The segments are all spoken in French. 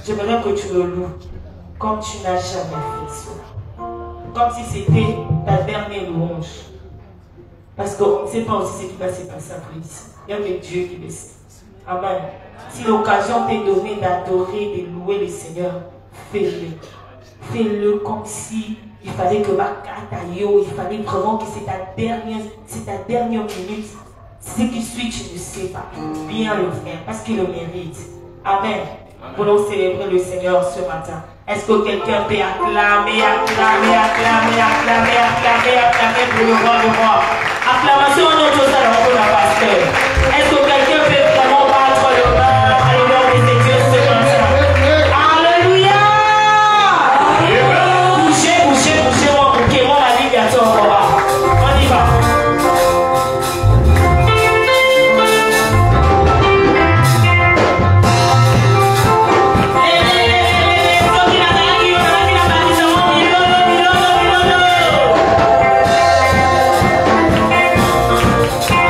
j'aimerais que tu le loues comme tu n'as jamais fait cela. Comme si c'était ta dernière louange. Parce qu'on ne sait pas aussi ce qui va se passer après ici. Il n'y a que Dieu qui le sait. Amen. Si l'occasion t'est donnée d'adorer, de louer le Seigneur, fais-le. Fais-le comme si il fallait que il fallait vraiment que c'est ta dernière minute. Ce qui suit, tu ne sais pas. Bien le faire, parce qu'il le mérite. Amen. Voulons célébrer le Seigneur ce matin. Est-ce que quelqu'un peut acclamer pour le roi de roi? Acclamation au nom de Salomon pour la pasteur. Est-ce que quelqu'un peut vraiment battre le main à l'honneur de ses dieux ce matin? Alléluia! Bougez, mon bouquet, mon mari bientôt encore là. On y va. Yeah.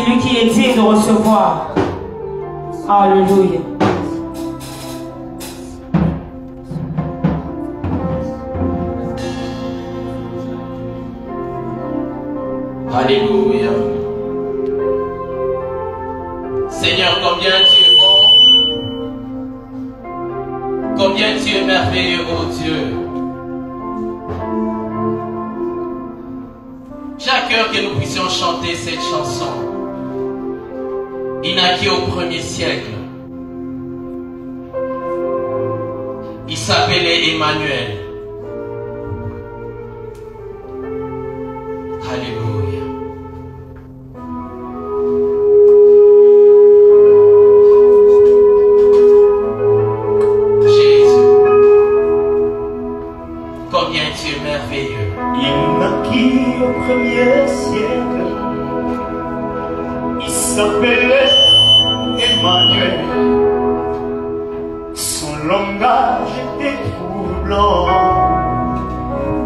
lui qui est digne de recevoir. Alléluia. Alléluia. Seigneur, combien tu es bon, combien tu es merveilleux, oh Dieu. J'ai à cœur que nous puissions chanter cette chanson. Il naquit au 1er siècle. Il s'appelait Emmanuel. Alléluia. Jésus, combien tu es merveilleux. Il naquit au 1er siècle. Il s'appelait Emmanuel. Son langage était troublant,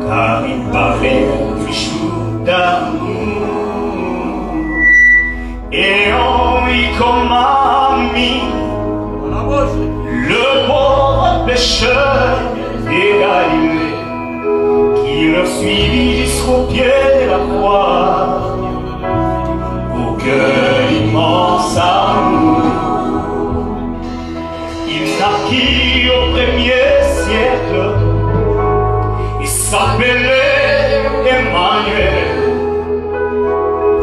car il parlait toujours d'amour. Et en lui comme ami, le pauvre pécheur de Galilée, qui le suivit jusqu'au pied de la croix, pour que l'immense amour. Il naquit au 1er siècle. Il s'appelait Emmanuel.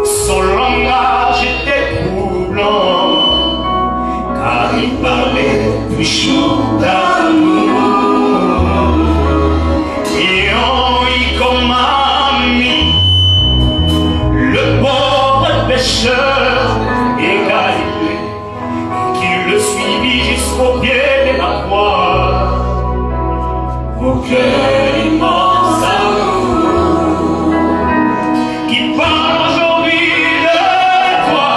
Son langage était troublant, car il parlait toujours d'amour. Et en lui comme ami, le pauvre pécheur de Galilée, qui le suivit jusqu'au pied de la croix, pour que l'immense amour qui parle aujourd'hui de toi,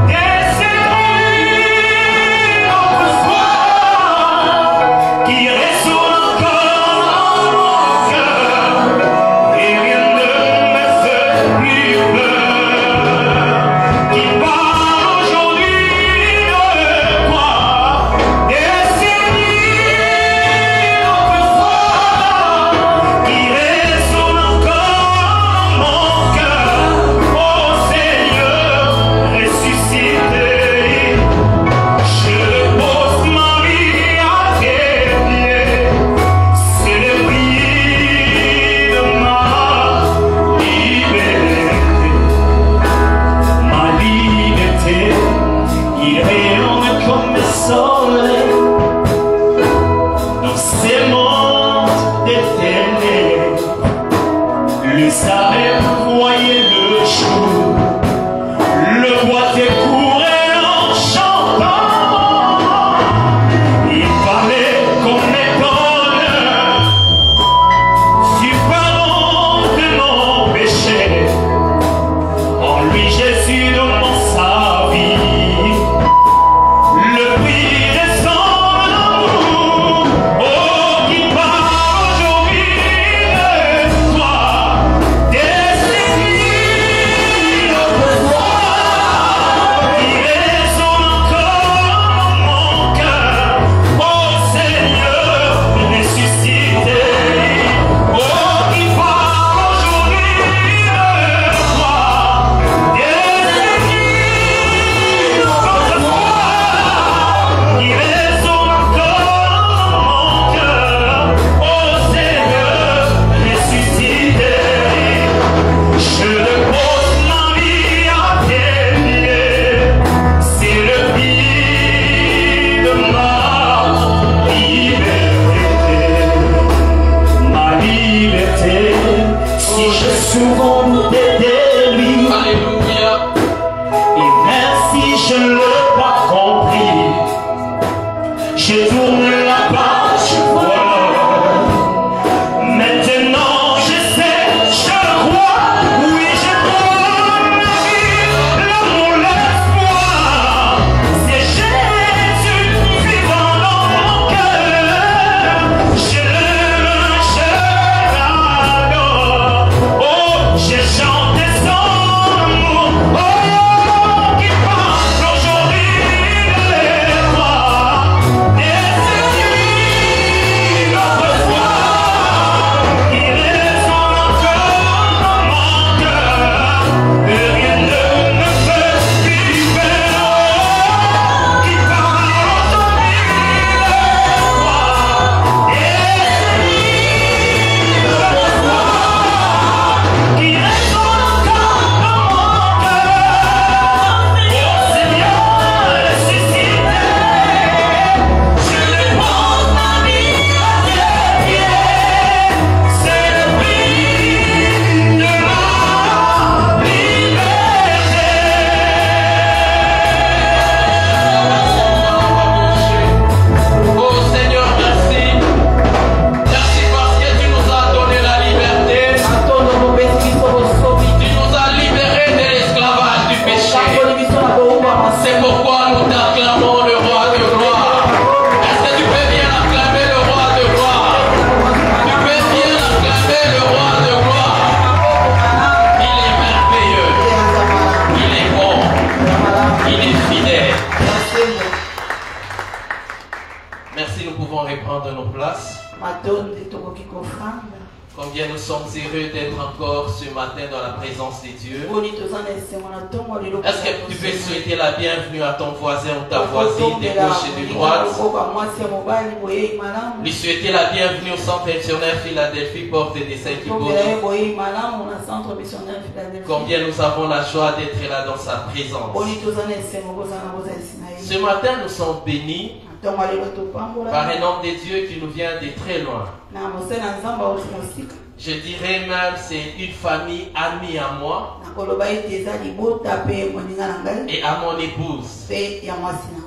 décédé autrefois, qui résonne encore dans mon cœur, et rien ne me fait plus peur, qui parle aujourd'hui de toi, décédé autrefois. prendre nos places. Combien nous sommes heureux d'être encore ce matin dans la présence de Dieu. Est-ce que tu peux souhaiter la bienvenue à ton voisin ou ta voisine de gauche et de droite? Lui souhaiter la bienvenue au centre missionnaire Philadelphie, porte des Saint-Kibourg. Combien nous avons la joie d'être là dans sa présence. Ce matin, nous sommes bénis par un homme de Dieu qui nous vient de très loin. Je dirais même c'est une famille amie à moi et à mon épouse.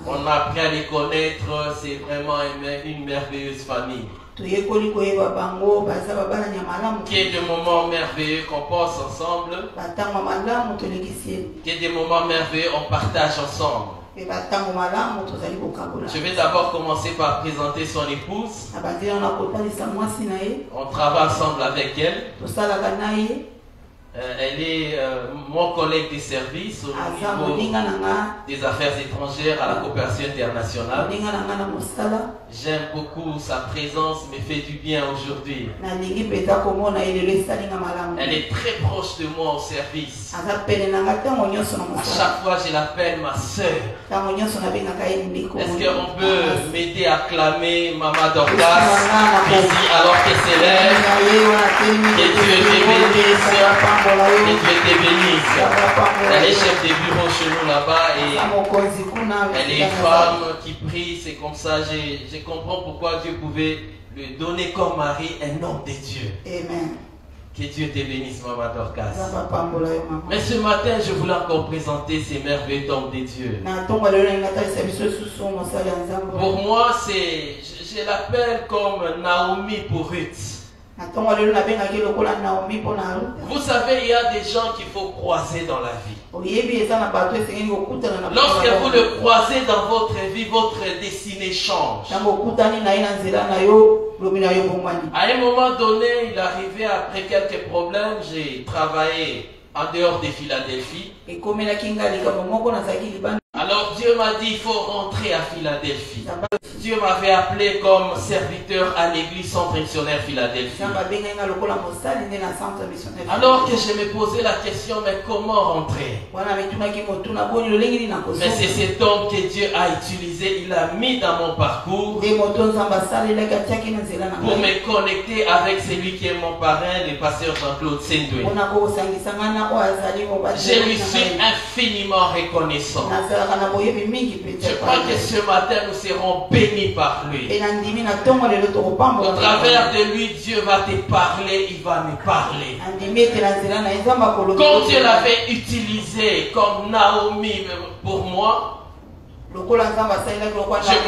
On a appris à les connaître, c'est vraiment une merveilleuse famille. Qui est des moments merveilleux qu'on passe ensemble, qui est des moments merveilleux on partage ensemble. Je vais d'abord commencer par présenter son épouse. On travaille ensemble avec elle. Elle est mon collègue de service au niveau des affaires étrangères à la coopération internationale. J'aime beaucoup sa présence, me fait du bien aujourd'hui. Elle est très proche de moi au service. À chaque fois, je l'appelle ma soeur. Est-ce qu'on peut m'aider à acclamer Maman Dorcas ici alors que c'est l'heure? Que Dieu te bénisse. Que Dieu te bénisse. Elle est chef de bureau chez nous là-bas et elle est une femme qui prie. C'est comme ça, je comprends pourquoi Dieu pouvait lui donner comme mari un homme de Dieu. Amen. Que Dieu te bénisse, Maman Dorcas. Mais ce matin, je voulais encore présenter ces merveilleux hommes de Dieu. Pour moi, je l'appelle comme Naomi pour Ruth. Vous savez, il y a des gens qu'il faut croiser dans la vie. Lorsque vous le croisez dans votre vie, votre destinée change. À un moment donné, il arrivait après quelques problèmes, j'ai travaillé en dehors de Philadelphie. Alors Dieu m'a dit, il faut rentrer à Philadelphie. Dieu m'avait appelé comme serviteur à l'église centre missionnaire Philadelphie. Alors que je me posais la question, mais comment rentrer? Mais c'est cet homme que Dieu a utilisé, il a mis dans mon parcours pour me connecter avec celui qui est mon parrain, le pasteur Jean-Claude Sendoué. Je lui suis infiniment reconnaissant. Je crois que ce matin nous serons bénis par lui. Au travers de lui, Dieu va te parler, il va me parler. Quand Dieu l'avait utilisé comme Naomi pour moi, je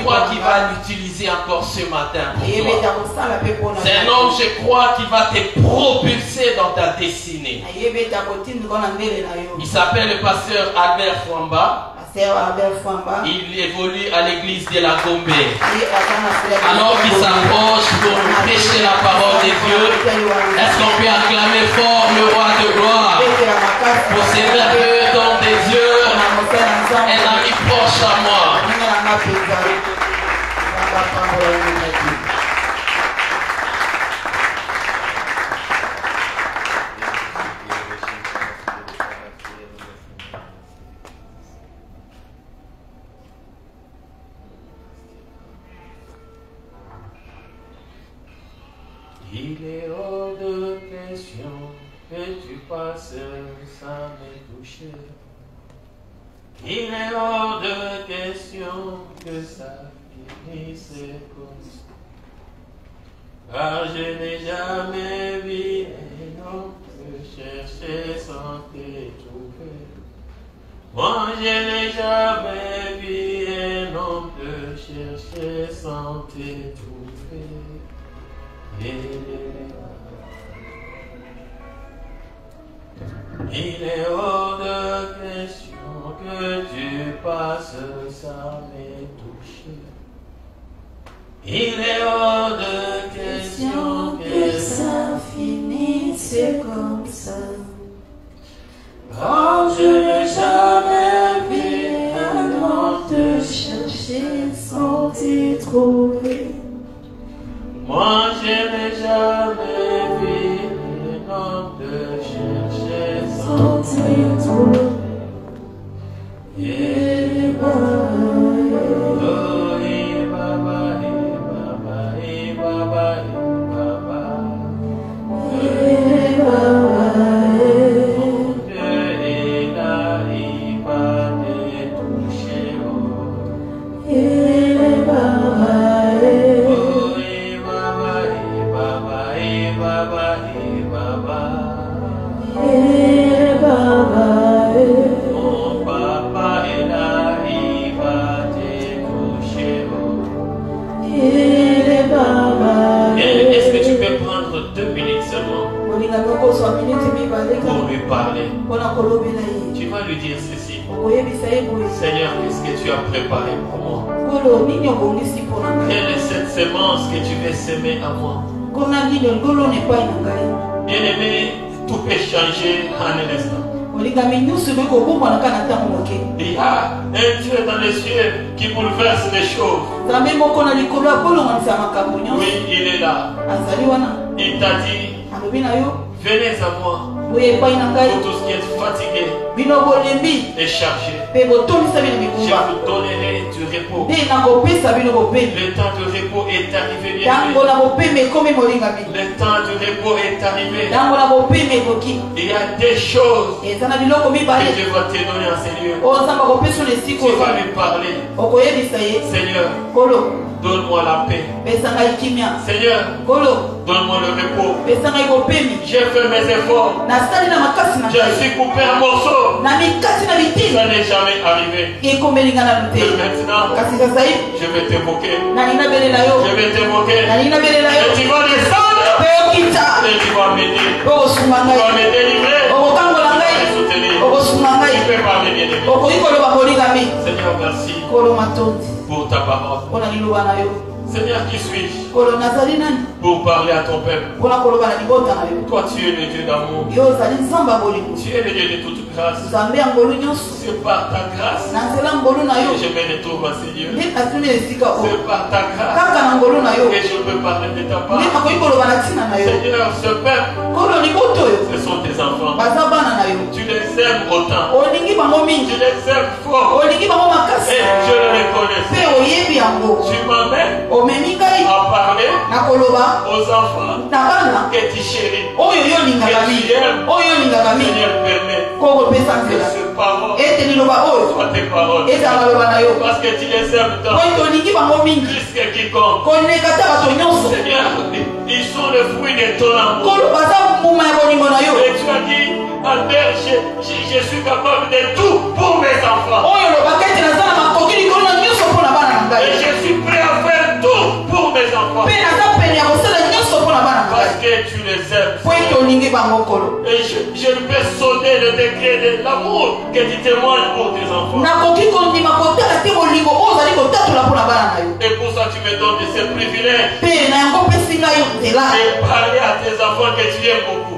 crois qu'il va l'utiliser encore ce matin pour toi. C'est un homme, je crois, qui va te propulser dans ta destinée. Il s'appelle le pasteur Albert Fwamba. Il évolue à l'église de la Gombe. Alors qu'il s'approche pour nous prêcher la parole de Dieu, est-ce qu'on peut acclamer fort le roi de gloire pour ces merveilleux dons de Dieu? Un ami proche à moi. Il est hors de question que tu passes sans me toucher. Il est hors de question que ça finisse comme ça. Car je n'ai jamais vu un homme te chercher sans te trouver. Moi je n'ai jamais vu un homme te chercher sans te trouver. Il est hors de question que tu passes sans me toucher. Il est hors de question que ça finisse comme ça. Car je n'ai jamais vu un homme te chercher sans t'y trouver. dire ceci. Seigneur, qu'est-ce que tu as préparé pour moi? Quelle est cette semence que tu veux semer à moi? Bien-aimé, tout peut changer en un instant. Il y a un Dieu dans les cieux qui bouleverse les choses. Oui, il est là. Il t'a dit, venez à moi. Pour tout ce qui est fatigué et chargé, je vous donnerai du repos. Le temps de repos est arrivé. Le temps de repos est arrivé. Il y a des choses que je vais te donner en ces lieux. Tu vas lui parler. Seigneur, donne-moi la paix. Seigneur, donne-moi le repos. J'ai fait mes efforts. Je suis coupé en morceaux. Ça n'est jamais arrivé. Et maintenant, je vais t'évoquer. Je vais t'évoquer. Et tu vas descendre. Et tu vas m'aider. Tu vas me délivrer. Tu vas me soutenir. Tu peux parler, bien-aimé. Seigneur, merci pour ta parole. Seigneur, qui suis-je pour parler à ton peuple? Toi, tu es le Dieu d'amour. Tu es le Dieu de toute grâce. C'est par ta grâce que je me retrouve à ces lieux. C'est par ta grâce que je peux parler de ta part. Seigneur, ce peuple, ce sont tes enfants. Tu les aimes autant. Tu les aimes fort. Et je le reconnais. Tu m'amènes à parler aux enfants que tu chéris, que tu aimes. Seigneur, permets que ces paroles soient tes paroles, parce que tu les aimes tant plus que quiconque. Seigneur, ils sont le fruit de ton amour. Et tu as dit, Albert, je suis capable de tout pour mes enfants. Et je suis prêt à faire tout pour mes enfants. Parce que tu les aimes. Et je peux sonner le degré de l'amour que tu témoignes pour tes enfants. Et pour ça tu me donnes de ces privilèges. Et parler à tes enfants que tu aimes beaucoup.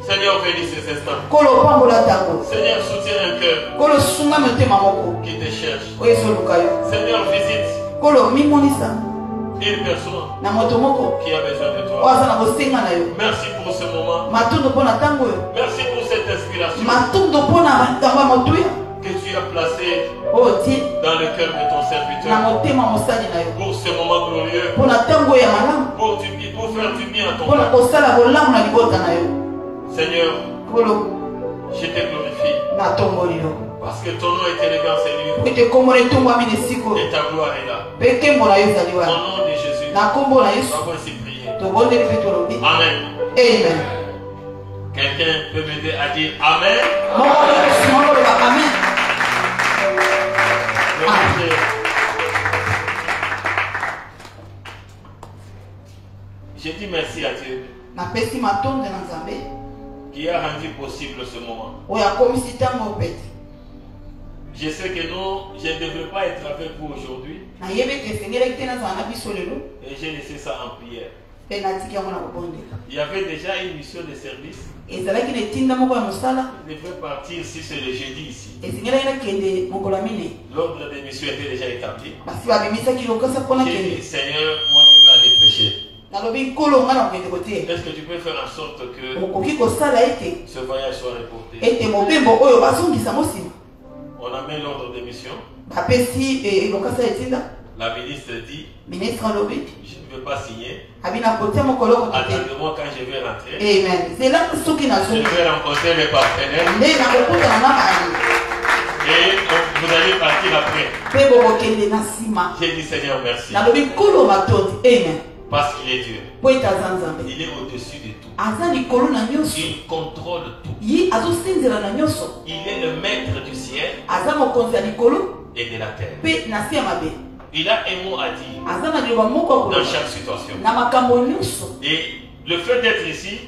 Seigneur, bénis ces instants. Seigneur, soutiens un cœur qui te cherche. Seigneur, visite une personne qui a besoin de toi. Merci pour ce moment. Merci pour cette inspiration que tu as placée dans le cœur de ton serviteur pour ce moment glorieux, pour faire du bien à ton peuple. Seigneur, je te glorifie parce que ton nom est élevé dans ces lieux et ta gloire est là. Au nom de Jésus, nous avons ainsi prié. Amen. Amen. Quelqu'un peut m'aider à dire Amen? Amen. Je dis merci à Dieu qui a rendu possible ce moment. Je sais que non, je ne devrais pas être avec vous aujourd'hui. Et j'ai laissé ça en prière. Il y avait déjà une mission de service. Il devrait partir si c'est le jeudi ici. L'ordre des missions était déjà établi. J'ai dit, Seigneur, moi je vais aller prêcher. Est-ce que tu peux faire en sorte que ce voyage soit reporté? On a mis l'ordre des missions. La ministre dit, je ne veux pas signer. Attendez-moi quand je vais rentrer. Amen. Je vais rencontrer les partenaires. Et vous allez partir après. J'ai dit Seigneur merci. Parce qu'il est Dieu. Il est au-dessus de tout. Il contrôle tout. Il est le maître du ciel et de la terre. Il a un mot à dire dans chaque situation. Et le fait d'être ici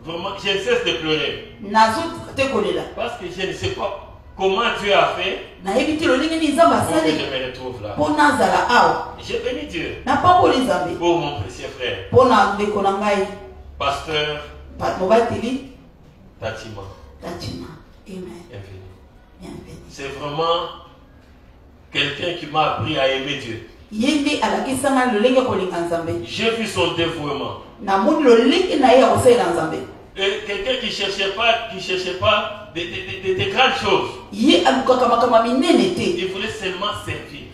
vraiment, je cesse de pleurer. Parce que je ne sais pas comment Dieu a fait pour que je me retrouve là. Je bénis Dieu pour mon précieux frère, pasteur Tatima. Bienvenue. C'est vraiment quelqu'un qui m'a appris à aimer Dieu. J'ai vu son dévouement. Et quelqu'un qui ne cherchait pas des grandes choses. Il voulait seulement servir.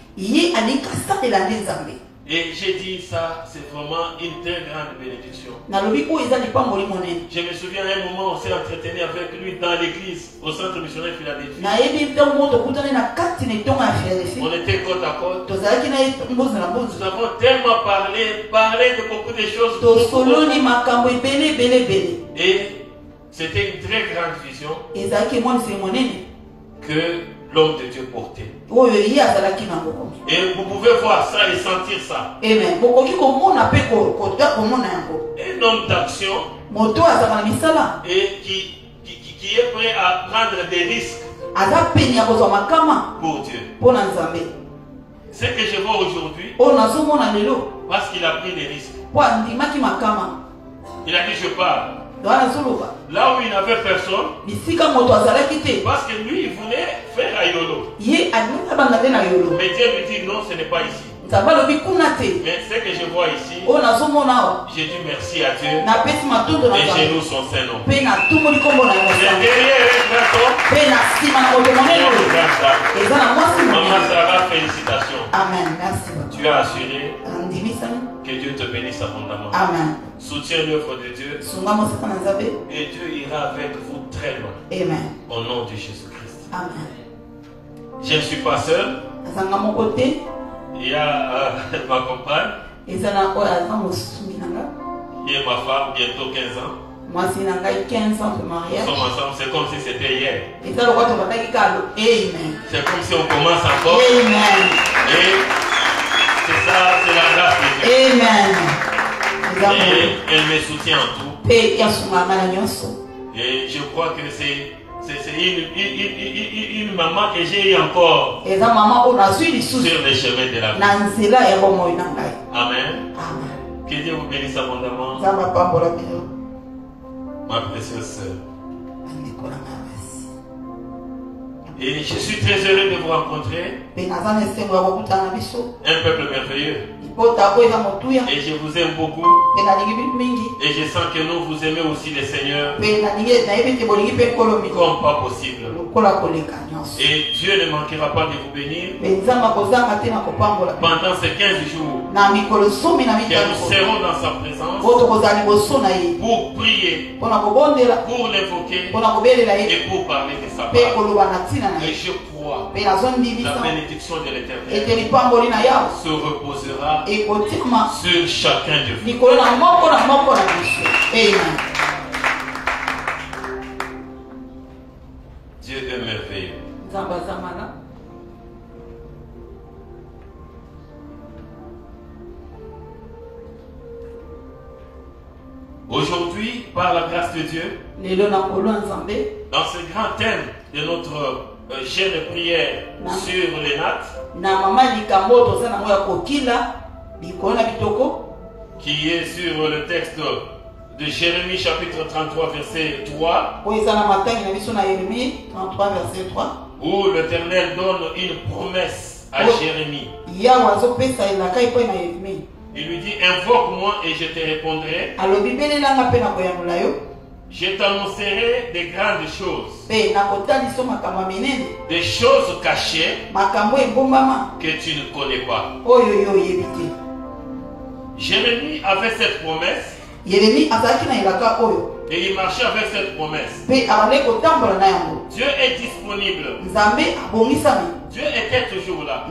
Et j'ai dit ça, c'est vraiment une très grande bénédiction. Je me souviens à un moment, on s'est entretenu avec lui dans l'église, au centre missionnaire Philadelphie. On était côte à côte. Nous avons tellement parlé de beaucoup de choses. Et c'était une très grande vision que l'homme de Dieu portait. Et vous pouvez voir ça et sentir ça. Un homme d'action et qui est prêt à prendre des risques pour Dieu. Ce que je vois aujourd'hui, parce qu'il a pris des risques. Il a dit je pars. Là où il n'avait personne, parce que lui il voulait faire Ayolo. Mais Dieu lui dit non, ce n'est pas ici. Mais ce que je vois ici, j'ai dit merci à Dieu. Les genoux sont sains. C'est derrière Maman Sarah, félicitations. Amen. Merci. Tu as assuré. Que Dieu te bénisse abondamment. Amen. Soutiens l'œuvre de Dieu. Et Dieu ira avec vous très loin. Amen. Au nom de Jésus-Christ. Amen. Je ne suis pas seul. Il y a ma compagne. Et ma femme, bientôt 15 ans. Moi, c'est 15 ans de mariage. Nous sommes ensemble, c'est comme si c'était hier. Amen. C'est comme si on commence encore. Amen. Et c'est ça, c'est la grâce de Dieu. Amen. Et elle me soutient en tout. Et je crois que c'est une maman que j'ai eu encore sur les chemins de la vie. Amen. Que Dieu vous bénisse abondamment. Ma précieuse sœur. Et je suis très heureux de vous rencontrer. Un peuple merveilleux. Et je vous aime beaucoup. Et je sens que nous vous aimez aussi le Seigneur comme pas possible. Et Dieu ne manquera pas de vous bénir pendant ces 15 jours que nous serons dans sa présence pour prier, pour l'évoquer et pour parler de sa parole. Et je crois que la bénédiction de l'Éternel se reposera sur chacun de vous. Dieu est merveilleux. Aujourd'hui, par la grâce de Dieu, dans ce grand thème de notre jeune prière sur les nattes, qui est sur le texte de Jérémie chapitre 33 verset 3, où l'Éternel donne une promesse à Jérémie. Il lui dit, invoque-moi et je te répondrai. Je t'annoncerai des grandes choses, des choses cachées que tu ne connais pas. Jérémie avait cette promesse et il marchait avec cette promesse. Dieu est disponible. Dieu était toujours là.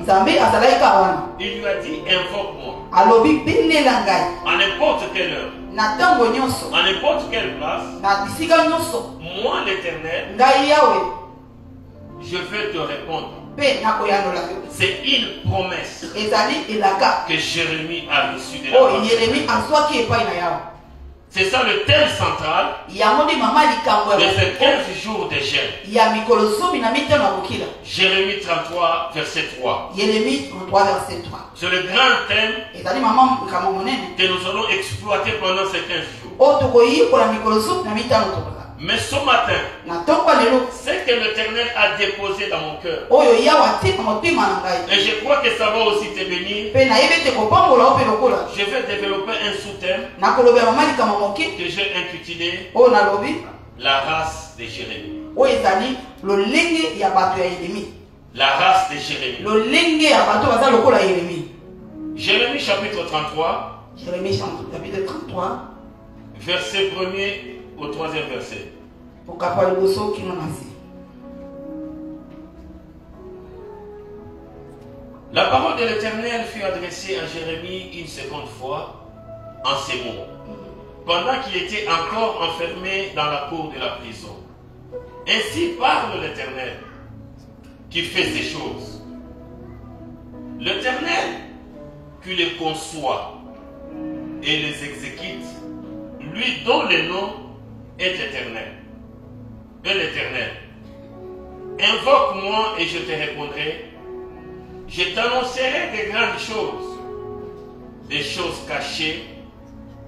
Il lui a dit, invoque-moi à n'importe quelle heure, à n'importe quelle place. Moi l'Éternel, je vais te répondre. C'est une promesse que Jérémie a reçue de la part. C'est ça le thème central de ces 15 jours de jeûne. Jérémie 33, verset 3. C'est le grand thème que nous allons exploiter pendant ces 15 jours. Mais ce matin, ce que l'Éternel a déposé dans mon cœur, et je crois que ça va aussi te bénir, je vais développer un sous-thème que j'ai intitulé La race de Jérémie. La race de Jérémie. Jérémie chapitre 33, verset 1er au 3e verset. La parole de l'Éternel fut adressée à Jérémie une seconde fois en ces mots, pendant qu'il était encore enfermé dans la cour de la prison. Ainsi parle l'Éternel, qui fait ces choses. L'Éternel qui les conçoit et les exécute, lui dont le nom est éternel. Et l'Éternel, invoque-moi et je te répondrai. Je t'annoncerai des grandes choses, des choses cachées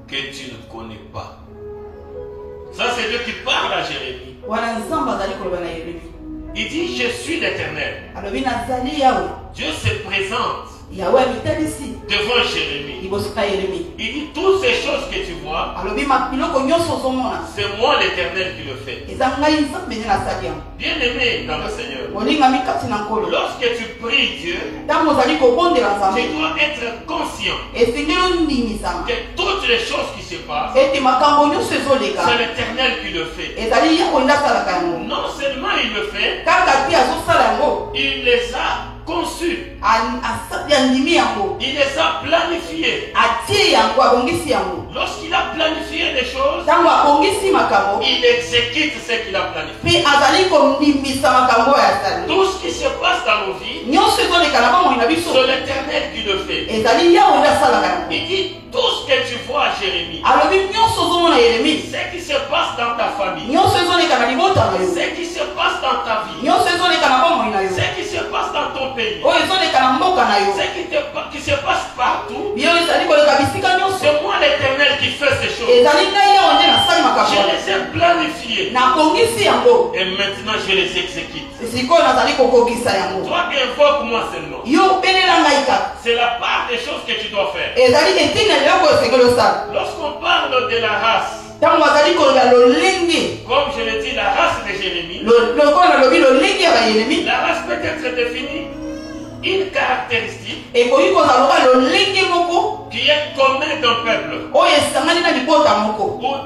que tu ne connais pas. Ça, c'est Dieu qui parle à Jérémie. Il dit, je suis l'Éternel. Dieu se présente devant Jérémie. Il dit, toutes ces choses que tu vois, c'est moi l'Éternel qui le fait. Bien aimé dans le Seigneur, lorsque tu pries Dieu, tu dois être conscient que toutes les choses qui se passent, c'est l'Éternel qui le fait. Non seulement il le fait, il les a conçus, il les a planifiés. Lorsqu'il a planifié les choses, il exécute ce qu'il a planifié. Tout ce qui se passe dans nos vies, c'est l'Éternel qui le fait. Il dit, tout ce que tu vois à Jérémie, ce qui se passe dans ta famille, ce qui se passe dans ta vie, ce qui se passe dans ton pays, ce qui se passe partout, c'est moi l'Éternel qui fait ces choses. Je les ai planifiées et maintenant je les exécute. Toi, invoque-moi seulement. C'est la part des choses que tu dois faire. Lorsqu'on parle de la race, comme je l'ai dit, la race de Jérémie, la race peut être définie une caractéristique qui est commune d'un peuple ou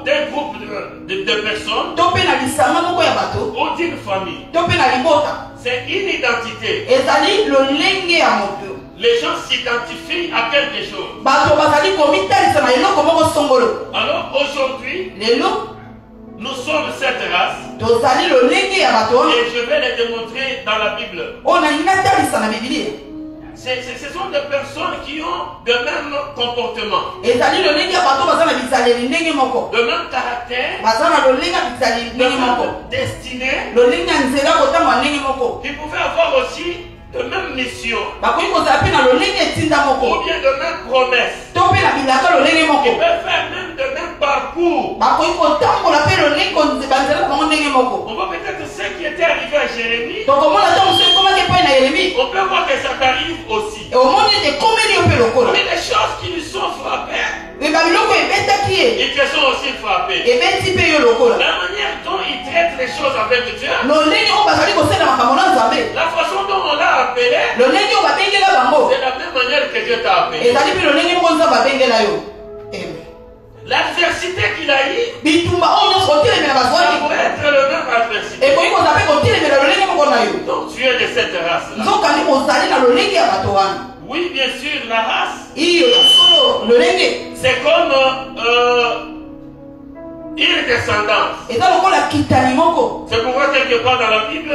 d'un groupe de personnes ou d'une famille. C'est une identité. Les gens s'identifient à quelque chose. Alors aujourd'hui, nous sommes cette race et je vais les démontrer dans la Bible. Ce sont des personnes qui ont le même comportement, le même caractère, le même destinée. Ils pouvaient avoir aussi de même mission ou bien de même promesse. Ils peuvent faire même de même parcours. On voit peut-être ce qui était arrivé à Jérémie. On peut voir que ça t'arrive aussi. Mais les choses qui lui sont frappées, ils te sont aussi frappés. La manière dont ils traitent les choses avec Dieu, la façon dont on l'a appelé, c'est la même manière que Dieu t'a appelé. L'adversité qu'il a eu, ça pourrait être le même adversité. Donc tu es de cette race-là. Oui, bien sûr, la race, c'est comme une descendance. C'est pourquoi quelque part dans la Bible,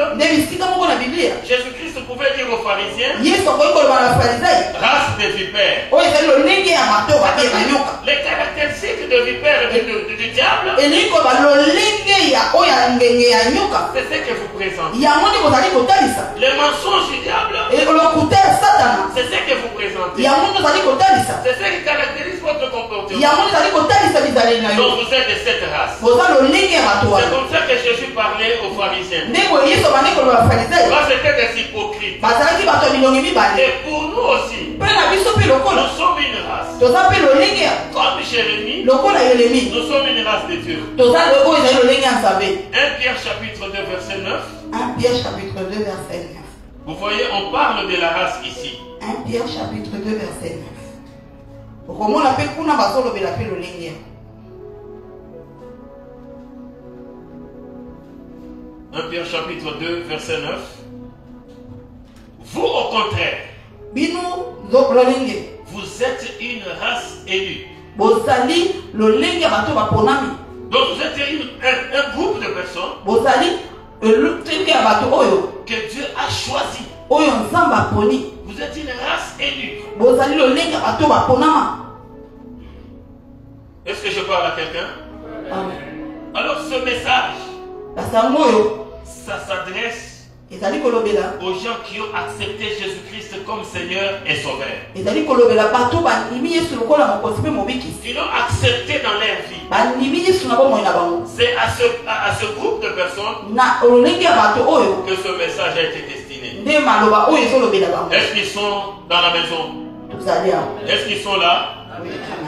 Jésus-Christ pouvait dire aux pharisiens, race de vipères. Les caractéristiques de vipères du diable, c'est ce que vous présentez. Les mensonges du diable, c'est ce que vous présentez. C'est ce qui caractérise votre comportement. Donc vous êtes de cette race. C'est comme ça que Jésus parlait aux pharisiens. Là, c'était des hypocrites. Et pour nous aussi, nous sommes une race. Comme Jérémie, nous sommes une race de Dieu. 1 Pierre chapitre 2 verset 9. 1 Pierre chapitre 2 verset 9. Vous voyez, on parle de la race ici. 1 Pierre chapitre 2 verset 9. 1 Pierre chapitre 2 verset 9. Vous au contraire, vous êtes une race élue. Donc vous êtes un groupe de personnes que Dieu a choisi. Vous êtes une race élue. Est-ce que je parle à quelqu'un? Alors ce message, ça s'adresse aux gens qui ont accepté Jésus-Christ comme Seigneur et Sauveur. Qui l'ont accepté dans leur vie. C'est à ce groupe de personnes que ce message a été destiné. Est-ce qu'ils sont dans la maison? Est-ce qu'ils sont là?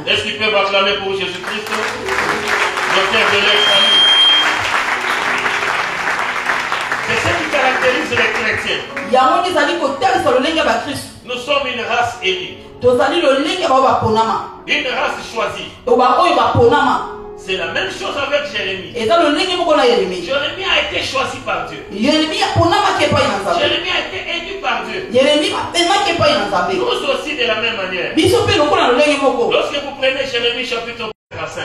Est-ce qu'ils peuvent acclamer pour Jésus-Christ? L'auteur de leur salut. C'est ce qui caractérise les chrétiens. Nous sommes une race élue. Une race choisie. C'est la même chose avec Jérémie. Jérémie a été choisi par Dieu. Jérémie a été élu par Dieu. Nous aussi de la même manière. Lorsque vous prenez Jérémie chapitre 1 à 5.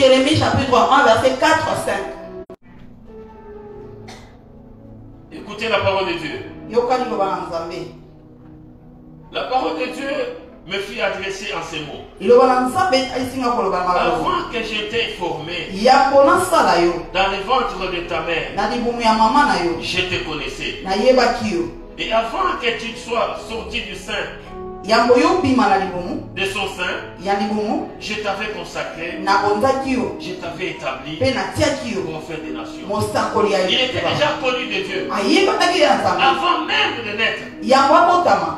Jérémie chapitre 1 verset 4 à 5. Écoutez la parole de Dieu. La parole de Dieu me fut adressée en ces mots. Avant que j'étais formé dans le ventre de ta mère, je te connaissais. Et avant que tu sois sorti du sein de son sein, je t'avais consacré, je t'avais établi prophète des nations. Il était déjà connu de Dieu avant même de naître.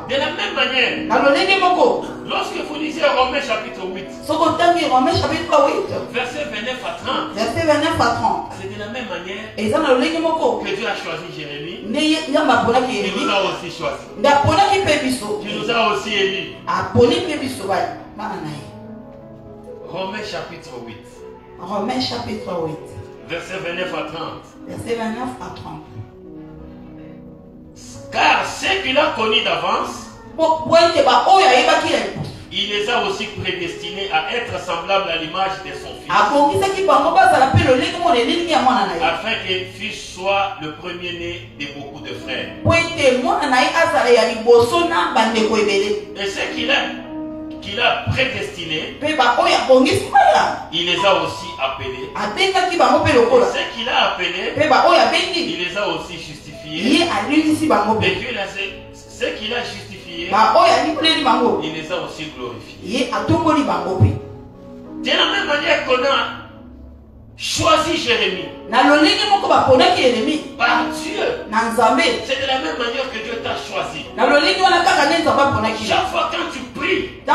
De la même manière, lorsque vous lisez Romains chapitre 8, verset 29 à 30, c'est de la même manière que Dieu a choisi Jérémie. Il nous a aussi choisi. Tu nous as aussi élus. Romains chapitre 8. Romains chapitre 8. Verset 29 à 30. Verset 29 à 30. Car ceux qu'il a connus d'avance, il les a aussi prédestinés à être semblables à l'image de son Fils, afin qu'il fils soit le premier-né de beaucoup de frères. Et ceux qu'il a prédestinés, il les a aussi appelés. Et ceux qu'il a appelés, il les a aussi justifiés. Et ceux qu'il a justifiés, il les a aussi glorifiés. De la même manière qu'on a choisi Jérémie par Dieu, c'est de la même manière que Dieu t'a choisi. Chaque fois quand tu pries, c'est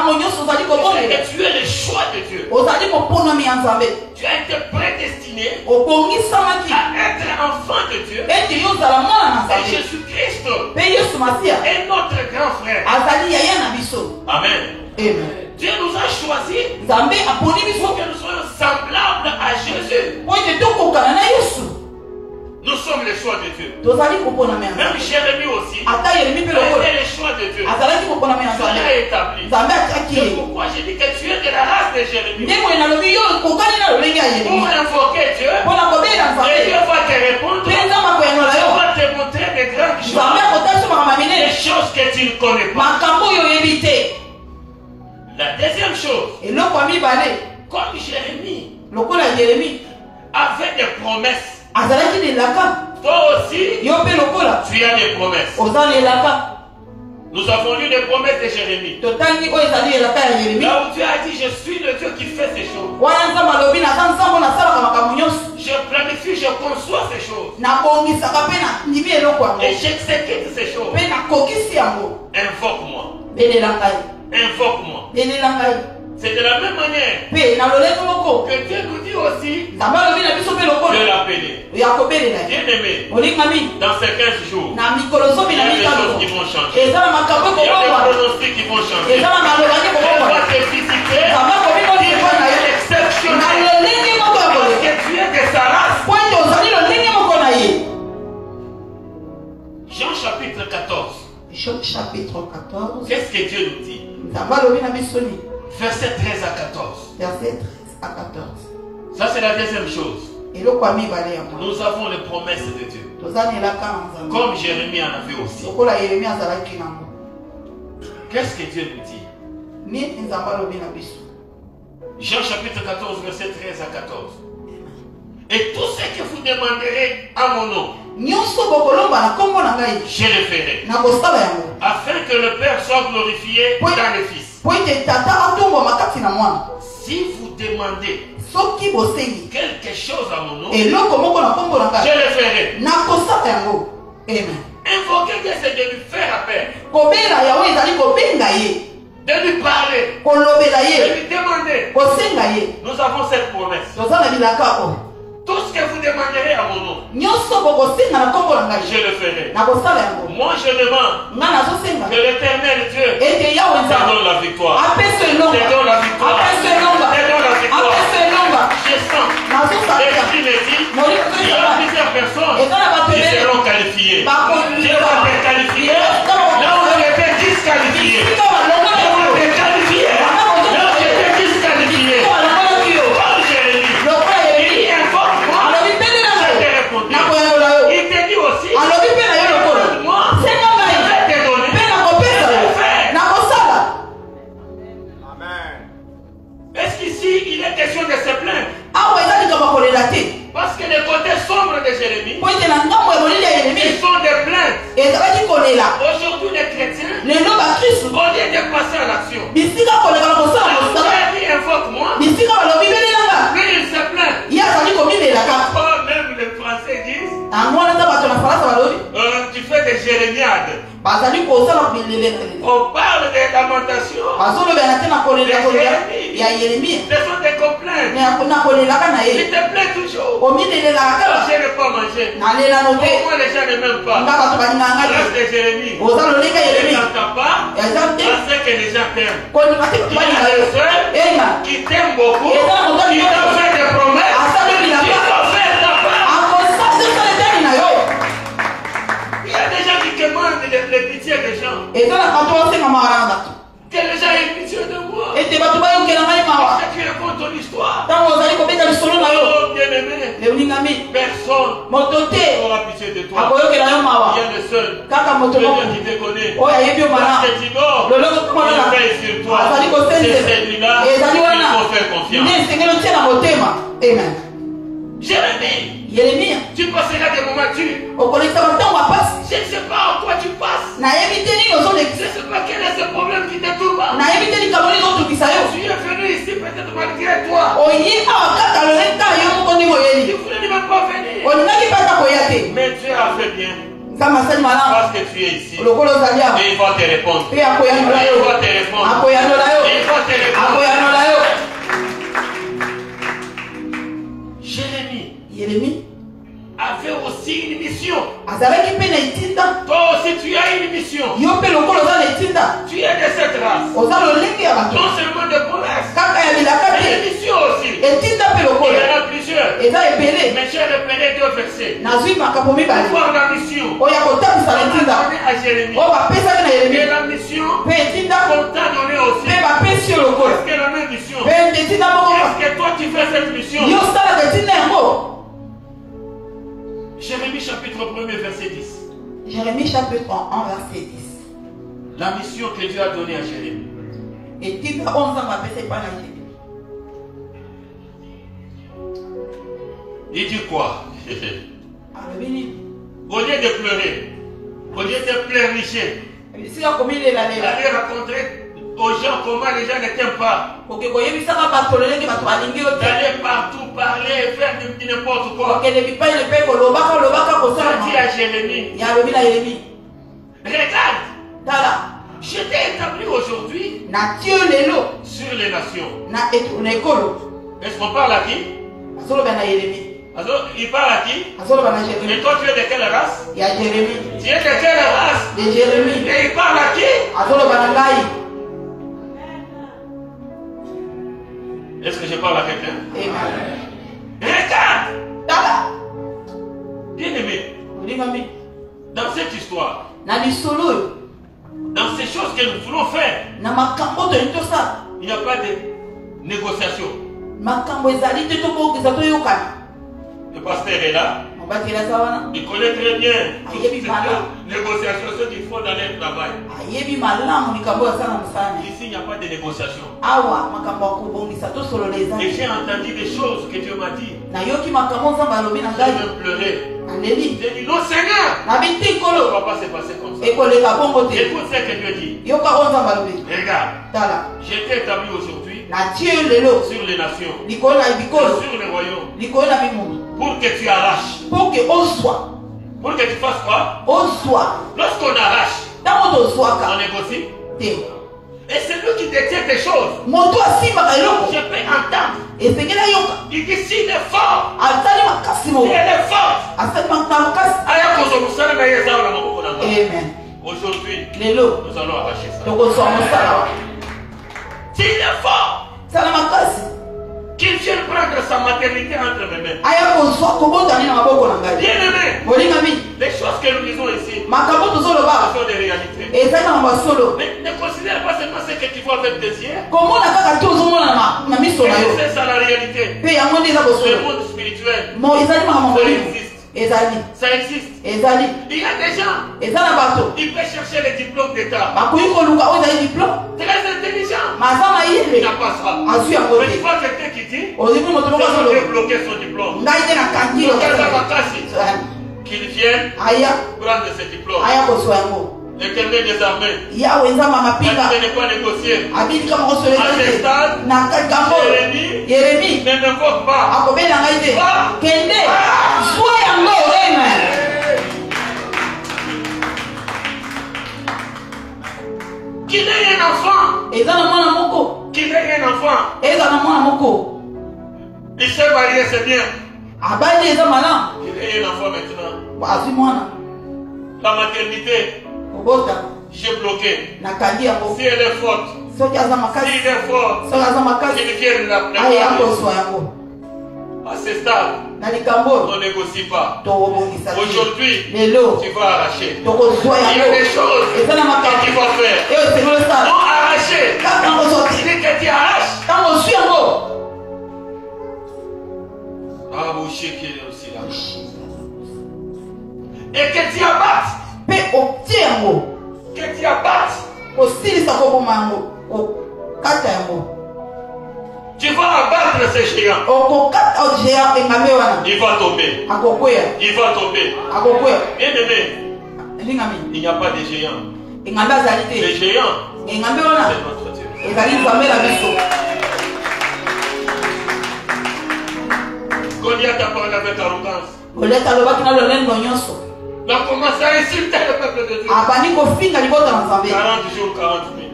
que tu es le choix de Dieu. Tu as été prédestiné à être enfant de Dieu. Et Jésus-Christ est notre grand frère. Amen. Dieu nous a choisis pour que nous soyons semblables à Jésus. Nous sommes les choix de Dieu. Même Jérémie aussi était les choix de Dieu. Dieu l'a établi. C'est pourquoi j'ai dit que tu es de la race de Jérémie. Pour invoquer Dieu, et Dieu va te répondre. que tu ne connais pas. La deuxième chose, comme Jérémie avait des promesses, toi aussi, tu as des promesses. Nous avons lu les promesses de Jérémie. Là où tu as dit, je suis le Dieu qui fait ces choses. Je planifie, je conçois ces choses. Et j'exécute ces choses. Invoque-moi. Invoque-moi. C'est de la même manière que Dieu nous dit aussi de l'appeler. Bien-aimé, dans ces 15 jours, il y a des choses qui vont changer. Il y a des pronostics qui vont changer. On va te visiter d'une manière exceptionnelle. Parce que tu es de sa race. Jean chapitre 14. Jean chapitre 14. Qu'est-ce que Dieu nous dit? Verset 13 à 14. Verset 13 à 14. Ça, c'est la deuxième chose. Nous avons les promesses de Dieu. Comme Jérémie en avait aussi. Qu'est-ce que Dieu nous dit? Jean chapitre 14, verset 13 à 14. Et tout ce que vous demanderez à mon nom, je le ferai. Afin que le Père soit glorifié dans le Fils. Si vous demandez quelque chose à mon nom, je le ferai. Invoquer Dieu, c'est de lui faire appel, de lui parler, de lui demander. Nous avons cette promesse. Tout ce que vous demanderez à mon nom, je le ferai. Moi je demande que l'Éternel Dieu te donne la victoire. Te donne la victoire. Te donne la victoire. Je sens. L'Esprit me dit, il y a plusieurs personnes qui seront qualifiées. Dieu va te qualifier là où tu étais disqualifié. Dieu va te qualifier là où tu étais disqualifié. Il te dit aussi, moi, je vais te donner, je vais faire. Amen. Est-ce qu'ici, il est question de se plaindre? Parce que les côtés sombres de Jérémie, ils sont des plaintes. Aujourd'hui, les chrétiens, au lieu de passer à l'action, il invoque-moi, mais il se plaint. Oh, même les Français disent, tu fais des jérémiades. On parle des lamentations. Ce sont des complaintes. Il te plaît toujours. Je n'ai pas mangé. Pourquoi les gens ne m'aiment pas? Reste de Jérémie. Ne t'entends pas parce que les gens t'aiment. Il y a des soeurs qui t'aiment beaucoup, qui t'ont fait des promesses, qui t'ont fait ta part. Il y a des gens qui demandent les pitiés des gens. Que les gens aient pitié de moi. Et tu racontes ton histoire. Oh bien-aimé, personne n'aura pitié de toi. Il y a le seul, le Dieu qui te connaît. Parce que tu dors, il veille sur toi. C'est celui-là qu'il faut faire confiance. Jérémie, tu passeras des moments durs. Je ne sais pas en quoi tu passes. Je ne sais pas quel est ce problème qui te tourmente. Tu es venu ici peut-être malgré toi. Tu voulais même pas venir. Mais Dieu a fait bien. Parce que tu es ici. Et il va te répondre. Il va te répondre. Jérémie avait aussi une mission. Toi aussi tu as une mission. Tu es de cette race. Non seulement de promesses, mais une mission aussi. Il y en a plusieurs. Mais j'ai repéré 2 versets. Voir la mission. On t'a donné à Jérémie. Et la mission qu'on t'a donné aussi. Est-ce que la même mission? Est-ce que toi tu fais cette mission? Jérémie chapitre 1 verset 10. Jérémie chapitre 1 verset 10. La mission que Dieu a donnée à Jérémie. Et tu as 11 ans à passer par la Jérémie. Il dit quoi? Au lieu de pleurer, au lieu de pleurnicher, d'aller raconter aux gens comment les gens ne t'aiment pas, d'aller partout parler et faire n'importe quoi. Il dit à Jérémie, regarde, je t'ai établi aujourd'hui sur les nations. Est-ce qu'on parle à qui? Alors, il parle à qui? Mais toi, tu es de quelle race? Tu es de quelle race? De Jérémie. Et il parle à qui? Est-ce que je parle à quelqu'un? Regarde! Bien-aimé, dans cette histoire, dans ces choses que nous voulons faire, il n'y a pas de négociation. Le pasteur est là. Il connaît très bien toutes ces négociations, ce qu'il faut dans le travail. Ici, il n'y a pas de négociation. Et j'ai entendu des choses que Dieu m'a dit. J'ai même pleuré. J'ai dit, non Seigneur, ça ne va pas se passer comme ça. Écoute ce que Dieu dit. Regarde, j'ai été établi aujourd'hui sur les nations, sur les royaumes, pour que tu arraches. Pour que tu fasses quoi? Lorsqu'on arrache, on négocie. Et c'est lui qui détient des choses. Je peux entendre. Il dit s'il est fort, si elle est forte, aujourd'hui, nous allons arracher ça. S'il est fort, qu'il vienne prendre sa maternité entre mes mains. Bien-aimé, les choses que nous disons ici, ce sont des réalités. Mais ne considère pas seulement ce que tu vois avec tes yeux. C'est ça la réalité. Le monde spirituel, ça existe. Il y a des gens, ils peuvent chercher les diplômes d'État. Très intelligent. Il n'a pas ça. Mais tu vois quelqu'un qui dit, il faut débloquer son diplôme. Qu'il vienne prendre ce diplôme. L'éternel des armées, il n'est pas négocié. À ce stade, Jérémie ne m'invoque pas. Qu'il ait un enfant. Qu'il ait un enfant. Il s'est marié, c'est bien. Qu'il ait un enfant maintenant. La maternité, j'ai bloqué. Si elle est forte, s'il est fort, qu'il vienne la préparer. À ce stade, on ne négocie pas. Aujourd'hui, tu vas arracher. Il y a des choses que tu vas faire. Non arracher. Il dit que tu arraches. Ah, vous chéquez aussi là. Et que tu abattes. Que tu abattes. Tu vas abattre ces géants. Il va tomber. Il va tomber. Bien-aimé, il n'y a pas de géants. Les géants, c'est notre Dieu. Goliath a parlé avec arrogance. Il a commencé à insulter le peuple de Dieu. 40 jours, 40 nuits.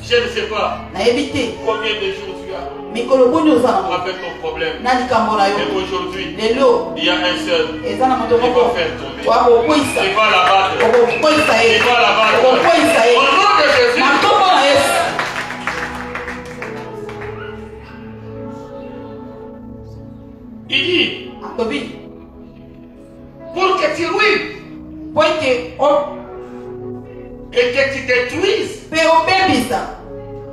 Je ne sais pas combien de jours tu as avec ton problème. Mais aujourd'hui, il y a un seul. Il va faire tomber. Il va l'abattre. Il va l'abattre. Au nom de Jésus. Il dit pour que tu ruines et que tu détruises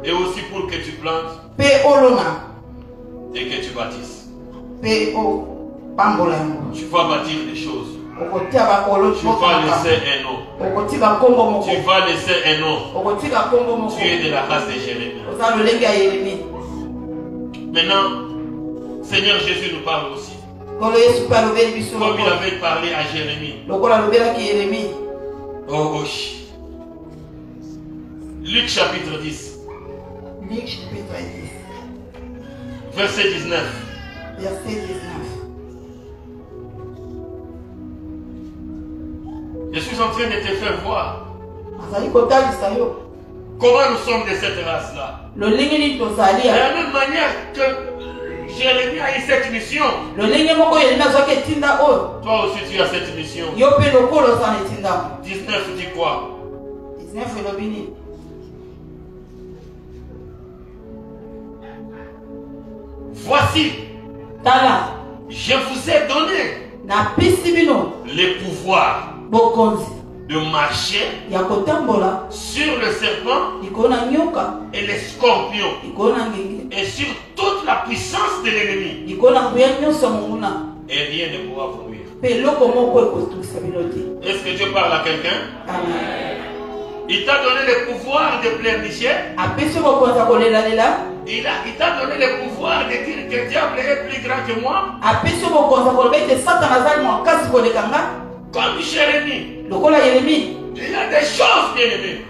et aussi pour que tu plantes et que tu bâtisses. Tu vas bâtir des choses. Tu vas laisser un nom. Tu vas laisser un nom. Tu es de la race de Jérémie. Maintenant, Seigneur Jésus nous parle aussi. Comme il avait parlé à Jérémie. Oh, oh. Luc chapitre 10. Verset 19. Je suis en train de te faire voir comment nous sommes de cette race-là. De la même manière que Jérémie a eu cette mission, toi aussi tu as cette mission. 19 dit quoi? Voici, je vous ai donné le pouvoir de marcher sur le serpent et les scorpions et sur toute la puissance de l'ennemi. Et rien ne pourra vous nuire. Est-ce que Dieu parle à quelqu'un? Il t'a donné le pouvoir de pleurnicher. Il t'a donné le pouvoir de dire que le diable est plus grand que moi. Comme Jérémie. Il y a des choses bien aimées.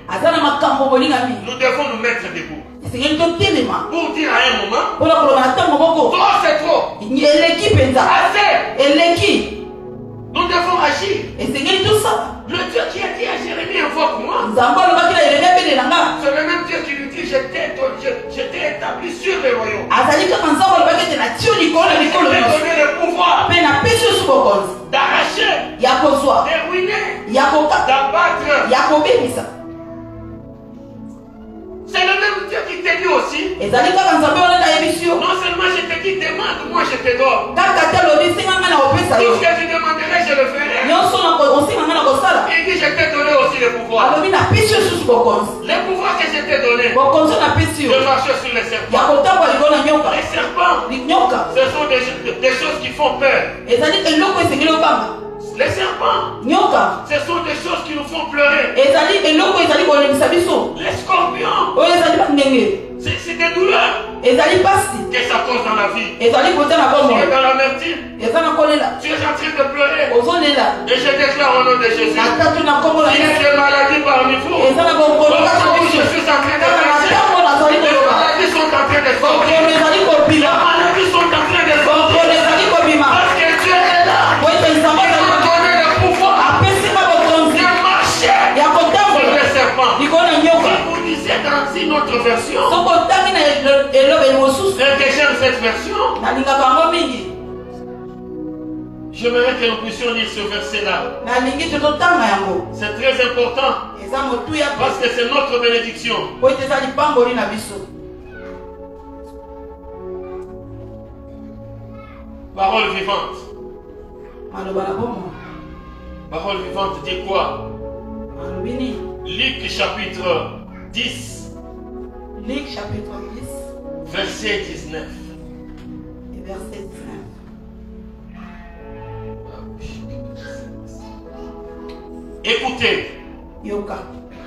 Nous devons nous mettre debout. Pour dire à un moment, toi c'est trop. Assez. Nous devons agir. Le Dieu qui a dit à Jérémie, invoque-moi. C'est le même Dieu qui lui dit, je t'ai établi sur les royaumes. Je t'ai donné le pouvoir d'arracher, de ruiner, d'abattre. C'est le même Dieu qui te dit aussi. Non seulement je te dis, demande, moi je te donne. Tout ce que tu demanderais, je le ferai. Il dit, je t'ai donné aussi le pouvoir. Le pouvoir que je t'ai donné de marcher sur les serpents. Les serpents, ce sont des choses qui font peur. Les serpents, ce sont des choses qui nous font pleurer. Les scorpions, c'est des douleurs que ça cause dans la vie. Tu es dans l'amertume. Tu es en train de pleurer. Et je déclare au nom de Jésus, il y a des maladies parmi vous. Je suis en train de passer. Les maladies sont en train de sortir. Les maladies sont en train de sortir. Parce que Dieu est là. Il m'a donné le pouvoir de marcher sur les serpents. Si vous lisez dans une autre version, et que j'aime cette version, j'aimerais que nous puissions lire ce verset-là. C'est très important parce que c'est notre bénédiction. Parole vivante. Parole vivante dit quoi? Luc chapitre 10. Luc chapitre 10. Verset 19. Et verset 19. Écoutez.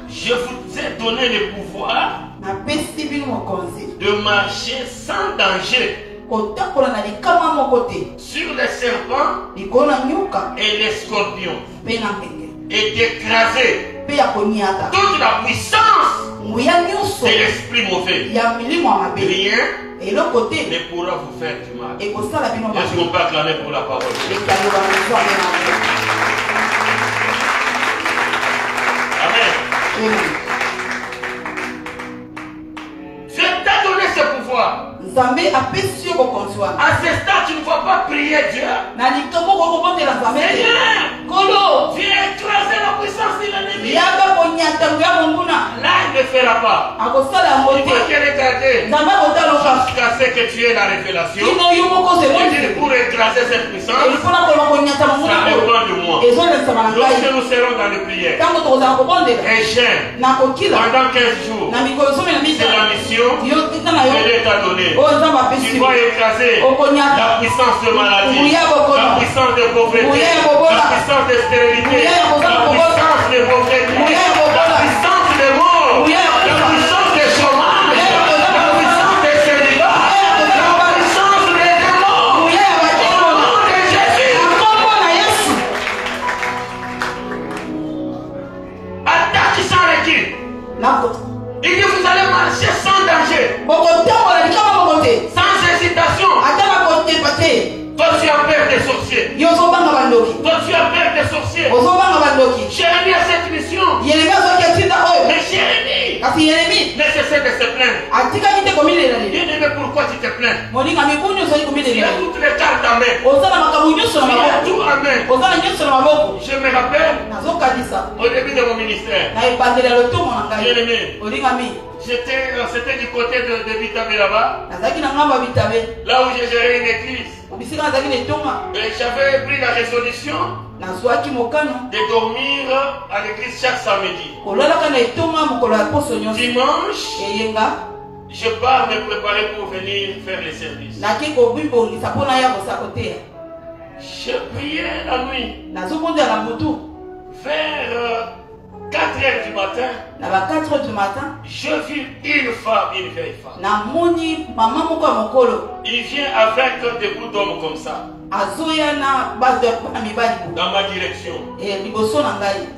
Je vous ai donné le pouvoir de marcher sans danger sur les serpents et les scorpions et d'écraser toute la puissance de l'esprit mauvais. Rien ne pourra vous faire du mal. Est-ce qu'on peut acclamer pour la parole? Amen. Dieu t'a donné ce pouvoir. À ce stade, tu ne vas pas prier Dieu. Viens écraser la puissance de l'ennemi. Là, il le fera pas. Il faut te regarder jusqu'à ce que tu aies la révélation. Et pour écraser cette puissance, ça dépend de moi. Lorsque nous serons dans les prières, et j'aime, pendant 15 jours, c'est la mission que Dieu t'a donnée. Tu vas écraser la puissance de maladie, la puissance de pauvreté, la puissance de stérilité, la puissance de pauvreté, la puissance de mort, la puissance de chômage, la puissance de célibat, la puissance des démons. Au nom de Jésus. Attaque sans recul. Il dit vous allez marcher sans danger, sans hésitation. Toi tu as peur des sorciers. Toi tu as peur des sorciers. Jérémie a cette mission. Mais Jérémie nécessaire de se plaindre. Bien-aimé, pourquoi tu te plains? Tu as toutes les cartes en main. Tu as tout en main. Je me rappelle au début de mon ministère. Bien-aimé, c'était du côté de Vitabe là-bas. Là où j'ai géré une église. Et j'avais pris la résolution de dormir à l'église chaque samedi. Dimanche, je pars me préparer pour venir faire les services. Je priais la nuit. Vers 4 heures du matin, je vis une femme, une vieille femme. Il vient avec des bouts d'hommes comme ça. Dans ma direction.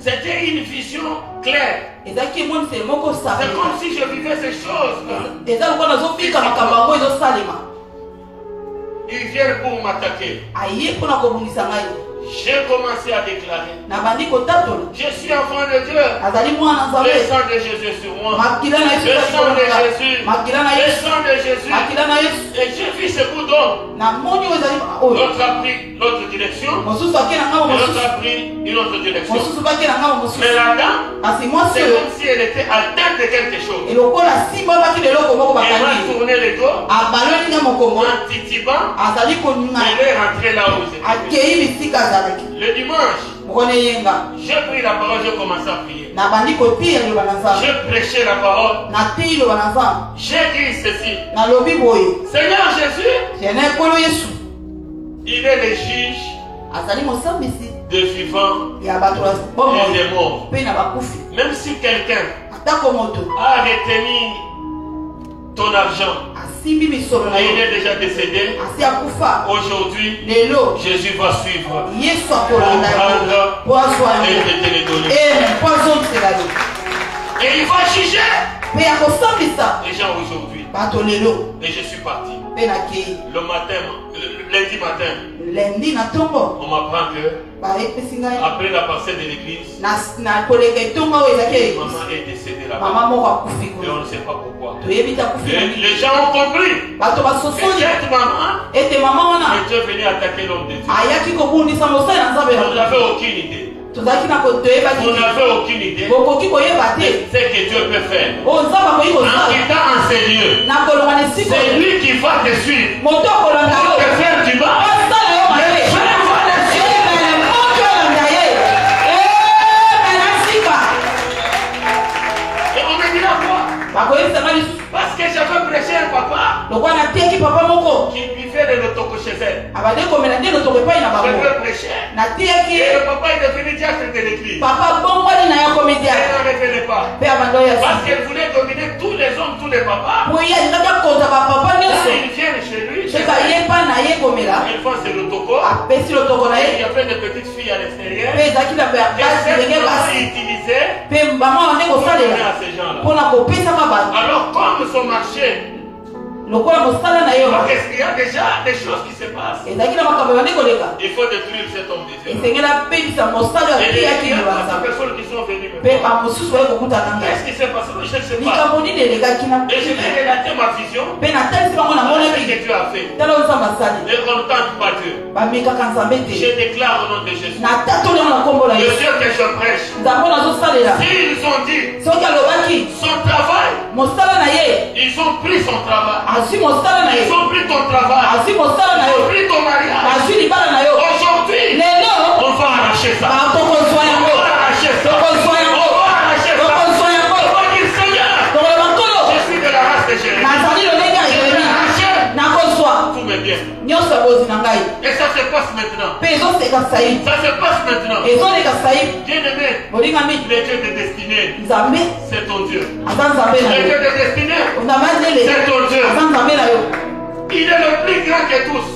C'était une vision claire. C'est comme si je vivais ces choses. Ils viennent pour m'attaquer. J'ai commencé à déclarer. Je suis enfant de Dieu. Le sang de Jésus sur moi. Le sang de Jésus. Le sang de Jésus. Et j'ai vu ce bout d'homme. L'autre a pris l'autre direction. L'autre a pris une autre direction. Mais la dame, c'est comme si elle était atteinte de quelque chose. Elle m'a tourné le dos. En titibant, elle est rentrée là où j'étais. Le dimanche, j'ai pris la parole, j'ai commencé à prier. J'ai prêché la parole. J'ai dit ceci. Seigneur Jésus, il est le juge des vivants et des morts. Même si quelqu'un a retenu ton argent et il est déjà décédé, aujourd'hui Jésus va suivre pour prendre et te les donner. Et il va juger les gens aujourd'hui. Et je suis parti. Le matin, lundi matin, on m'apprend que après la parcelle de l'église, maman est décédée là-bas. Et on ne sait pas pourquoi. Les gens ont compris que cette maman était venue attaquer l'homme de Dieu. On n'avait aucune idée. On n'avait aucune idée de ce que Dieu peut faire. En quittant en ces lieux, c'est lui qui va te suivre. Pour te faire du mal. Les frères vont te suivre. Et on me dira quoi? Parce que j'avais prêché un papa qui vivait de l'autoco chez elle. Je veux prêcher. Et le papa est devenu diacre de l'église. Elle n'en revenait pas. Parce qu'elle voulait dominer tous les hommes, tous les papas. Quand ils viennent chez lui, ils font c'est l'autoco. Il y avait des petites filles à l'extérieur. Et cette maman utilisait pour donner à ces gens-là. Alors comme son marché, parce qu'il y a déjà des choses qui se passent. Il faut détruire cet homme de Dieu. Et il y a d'autres personnes qui sont venues me Qu'est-ce qui s'est passé? Je ne sais pas. Et je vais relater ma vision. Ce que tu as fait. Ne contente pas Dieu. Je déclare au nom de Jésus. Le Dieu que je prêche. S'ils ont dit son travail, ils ont pris son travail. Ils ont pris ton travail. Ils ont pris ton mariage. Aujourd'hui, on va arracher ça. On va arracher ça. On va arracher ça. On va dire Seigneur, je suis de la race de Jérémie. Tout me bien. Et ça se passe maintenant. Ça se passe maintenant. Bien-aimé, le Dieu de destinée, c'est ton Dieu. Le Dieu de destinée, c'est ton Dieu. Il est le plus grand que tous.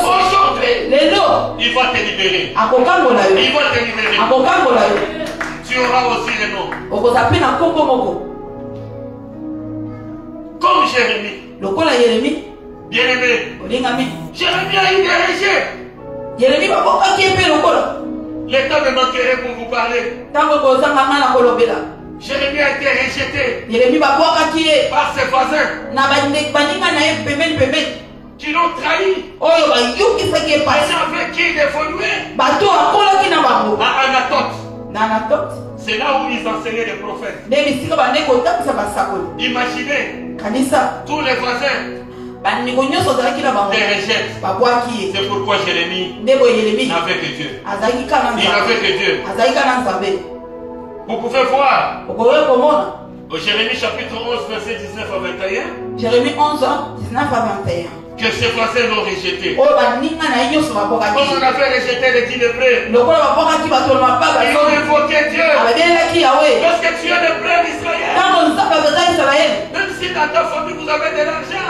Aujourd'hui, il va te libérer. Il va te libérer. Tu auras aussi le nom. Comme Jérémie. Bien-aimé. Jérémie a eu des rejets. L'état me manquerait pour vous parler. Jérémie a été rejeté par ses voisins qui l'ont trahi. Ils avaient qui évoluer à Anatote. C'est là où ils enseignaient les prophètes. Imaginez, tous les voisins les rejettent. C'est pourquoi Jérémie n'avait que Dieu. Il n'avait que Dieu. Vous pouvez voir au Jérémie chapitre 11 verset 19 à 21. Jérémie 11 19 à 21. Que ses voisins l'ont rejeté. Comme on avait rejeté les 10 lépreux. Ils ont invoqué Dieu. Lorsque tu es lépreux d'Israël, même si dans ta famille vous avez de l'argent,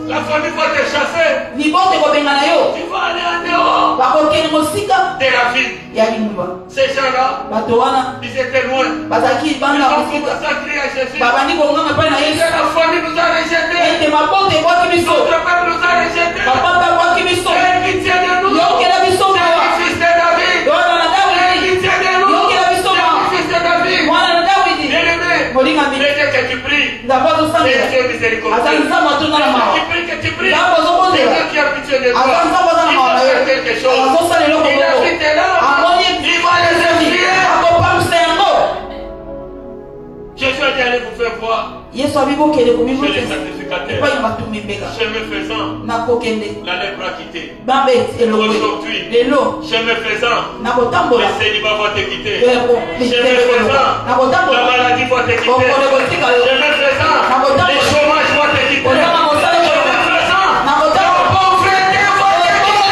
la famille va te chasser. Tu vas aller en dehors de la ville. Ces gens-là, ils étaient loin. Ils ont commencé à crier à Jésus. La famille nous a rejetés. Notre peuple nous a rejetés. Pitié de nous. C'est le fils de David. Pitié de nous. C'est le fils de David. Bien-aimé, le Dieu que tu pries, c'est Dieu miséricordieux. Que tu pries, c'est Dieu qui a pitié de toi. Il va faire quelque chose. Il habite là. Il va les envier. Jésus a dit allez vous faire voir. Chez les sacrificateurs. Chemin faisant, la lèpre a quitté. Aujourd'hui, chemin faisant, le célibat va te quitter. Chemin faisant, la maladie va te quitter. Chemin faisant, le chômage va te quitter. Chemin faisant, la pauvreté va te quitter.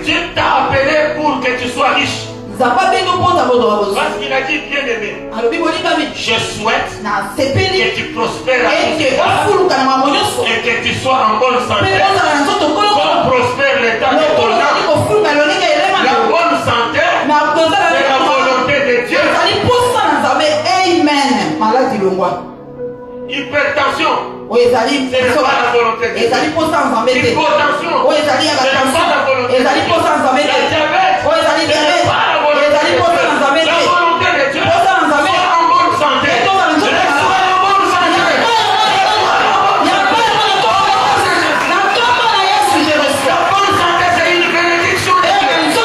Dieu t'a appelé pour que tu sois riche. Parce qu'il a dit bien-aimé, je souhaite que tu prospères à tout et que tu sois en bonne santé. Comme prospère l'état de ton âme. La bonne santé, c'est la volonté de Dieu. Hypertension, ce n'est pas la volonté de Dieu. Hypotension, ce n'est pas la volonté de Dieu. La diabète, ce n'est pas la volonté de Dieu. La volonté de Dieu, sois en bonne santé. Sois en bonne santé. La bonne santé, c'est une bénédiction de Dieu.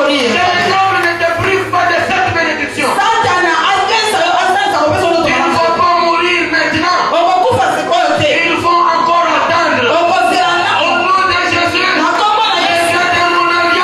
Les hommes ne te privent pas de cette bénédiction. Ils ne vont pas mourir maintenant. Ils vont encore attendre. Au nom de Jésus, les yeux de mon ami.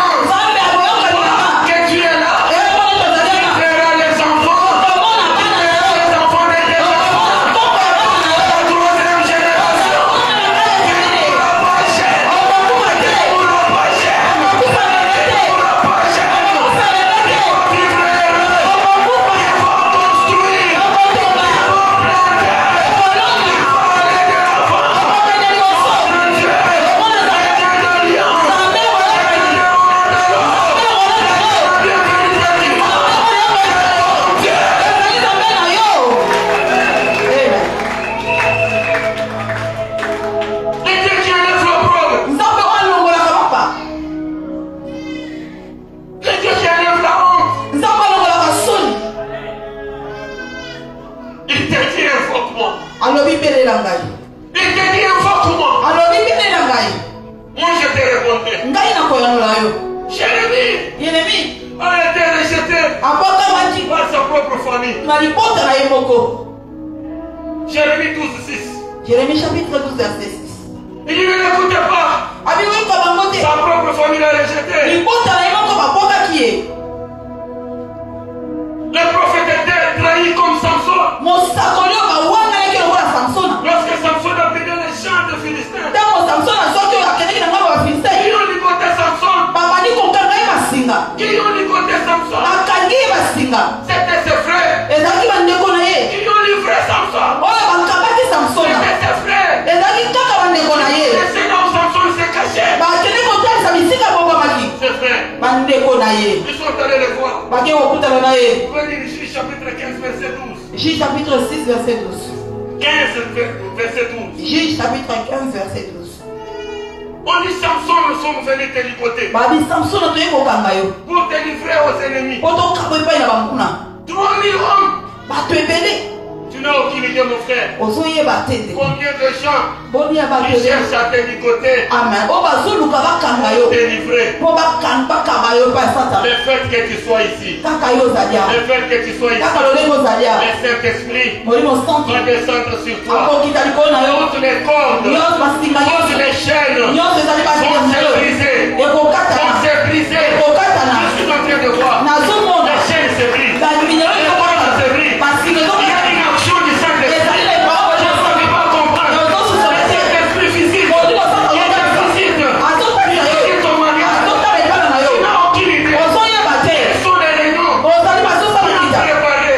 Il te dit invoque-moi. Moi je te répondrai. Jérémie a été rejeté par sa propre famille. Jérémie 12:6. Jérémie chapitre 12 verset 6. Il dit ne l'écoutez pas. Sa propre famille l'a rejeté. Le prophète était trahi comme Samson. Lorsque Samson a pris les champs de Philistins, ils ont ligoté Samson. Qui ont ligoté Samson? C'était ses frères. Ils ont livré Samson. C'était ses frères. C'est là où Samson s'est caché. Ses frères. Ils sont allés le voir. Prenez Juge chapitre 15 verset 12. Juge chapitre 6 verset 12. 15 verset 12. Juge chapitre 15 verset 12. On dit Samson, nous sommes venus te ligoter. Pour te livrer aux ennemis. 3000 hommes. Tu n'as aucune idée, mon frère. Combien de gens qui cherchent à te ligoter, te livrer. Le fait que tu sois ici, le fait que tu sois ici, le Saint-Esprit va descendre sur toi. Toutes les cordes, toutes les chaînes vont se briser. Vont se briser. Je suis en train de voir. Les chaînes se brisent. Les cordes se brisent. Il y a une action du Saint-Esprit. Je ne peux pas comprendre. Le Saint-Esprit visite. Il visite ton mariage. Tu n'as aucune idée. Quels sont les réunions? Tu as préparé. Tu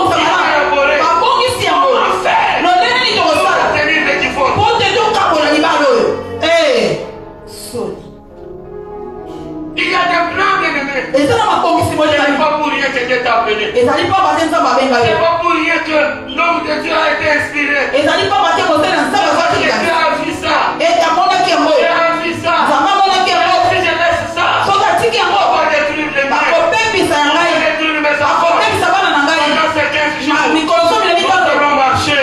as élaboré. Comment faire pour obtenir le divorce? Il y a des plans d'ennemis. Ce n'est pas pour rien que Dieu t'a appelé. Ce n'est pas pour rien que l'homme de Dieu a été inspiré. Dieu a vu ça. Dieu a vu ça. Si je laisse ça, on va détruire les miens. On va détruire mes enfants. Pendant ces 15 jours, nous allons marcher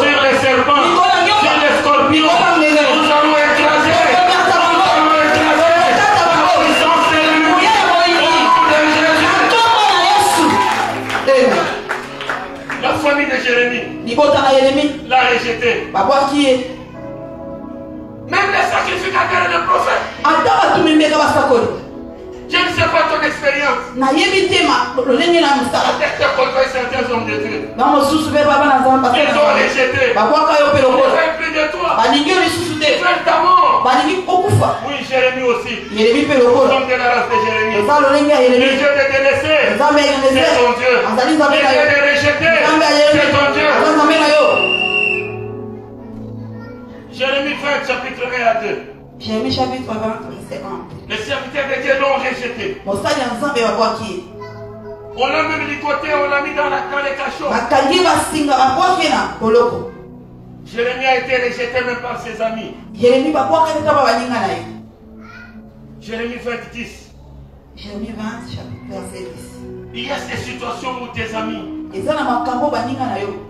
sur les serpents, sur les scorpions. Nous allons écraser. La famille de Jérémie l'a rejeté. Même les sacrificateurs et les prophètes. Je ne sais pas ton expérience. Peut-être que côtoyer certains hommes de Dieu. Ils ont rejeté. Ils veulent plus de toi. Ils veulent ta mort. Oui, Jérémie aussi. Comme de la race de Jérémie. Le Dieu de délaissé, c'est ton Dieu. Le Dieu de rejeté, c'est ton Dieu. Jérémie 20, chapitre 1 à 2. Jérémie chapitre 20, verset 1. Les serviteurs de Dieu l'ont rejeté. On l'a même ligoté, on l'a mis dans les cachots. Jérémie a été rejeté même par ses amis. Jérémie 20, 10. Jérémie 20, verset 10. Il y a ces situations où tes amis,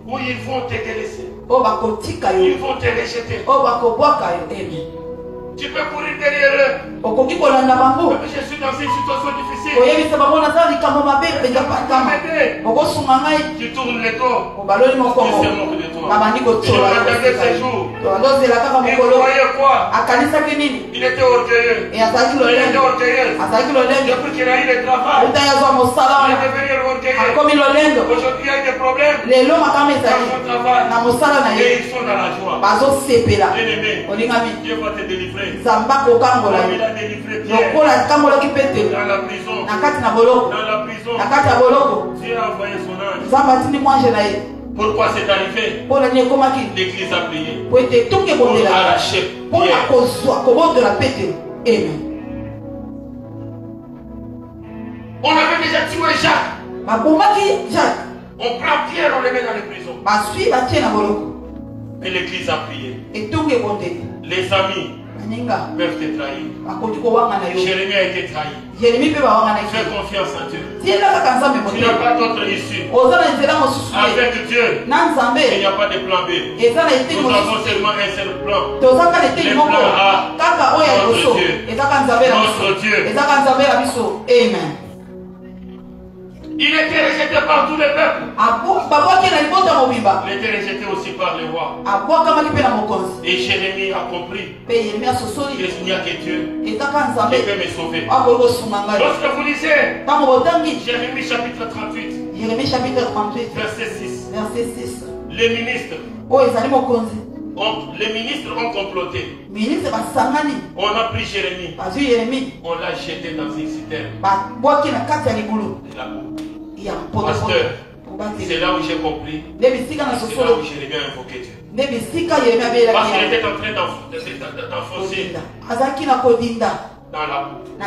où ils vont te délaisser, ils vont te rejeter. Tu peux courir derrière eux. Je suis dans une situation difficile. Tu tournes le dos. Ils se moquent de toi. Tu regardais ces jours. Il croyait quoi? Il était orgueilleux. Il était orgueilleux. Depuis qu'il a eu le travail, il est devenu orgueilleux. Aujourd'hui, il y a des problèmes dans son travail. Et ils sont dans la joie. Bien-aimé, Dieu va te délivrer. Il a délivré Pierre dans la prison. Dieu a envoyé son ange. Pourquoi c'est arrivé? L'église a prié pour arracher Pierre. On avait déjà tué Jacques. On prend Pierre, on le met dans les prisons. Et l'église a prié. Les amis peuvent te trahir. Jérémie a été trahi. Fais confiance en Dieu. Tu n'as pas d'autre issue. Avec Dieu, il n'y a pas de plan B. Nous avons seulement un seul plan. Le plan A, notre Dieu. Amen. Il était rejeté par tous les peuples. Il était rejeté aussi par les rois. Et Jérémie a compris qu'il n'y a que Dieu qui peut me sauver. Lorsque vous lisez Jérémie chapitre 38, verset 6, les ministres ont comploté. On a pris Jérémie. On l'a jeté dans une citerne. Pasteur, c'est là où j'ai compris. C'est là où Jérémie a invoqué Dieu. Parce qu'il était en train d'enfoncer dans la boue. Je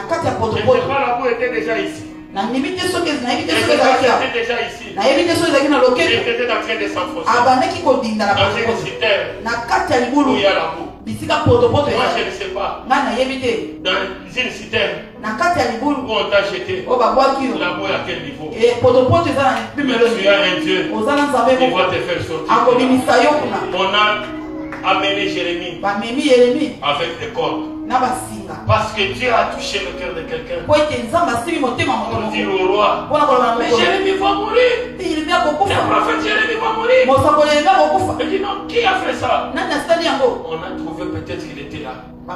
ne sais pas, la boue était déjà ici. Elle était déjà ici. Il était en train de s'enfoncer dans une citerne où il y a la boue. Moi je ne sais pas. Dans une citerne où on t'a jeté, la boue est à quel niveau? Mais tu as un Dieu qui va te faire sortir. On a amené Jérémie avec des cordes. Parce que Dieu a touché le cœur de quelqu'un. On dit au roi, mais Jérémie va mourir. Le prophète Jérémie va mourir. Il dit non, qui a fait ça? On a trouvé peut-être qu'il était là. On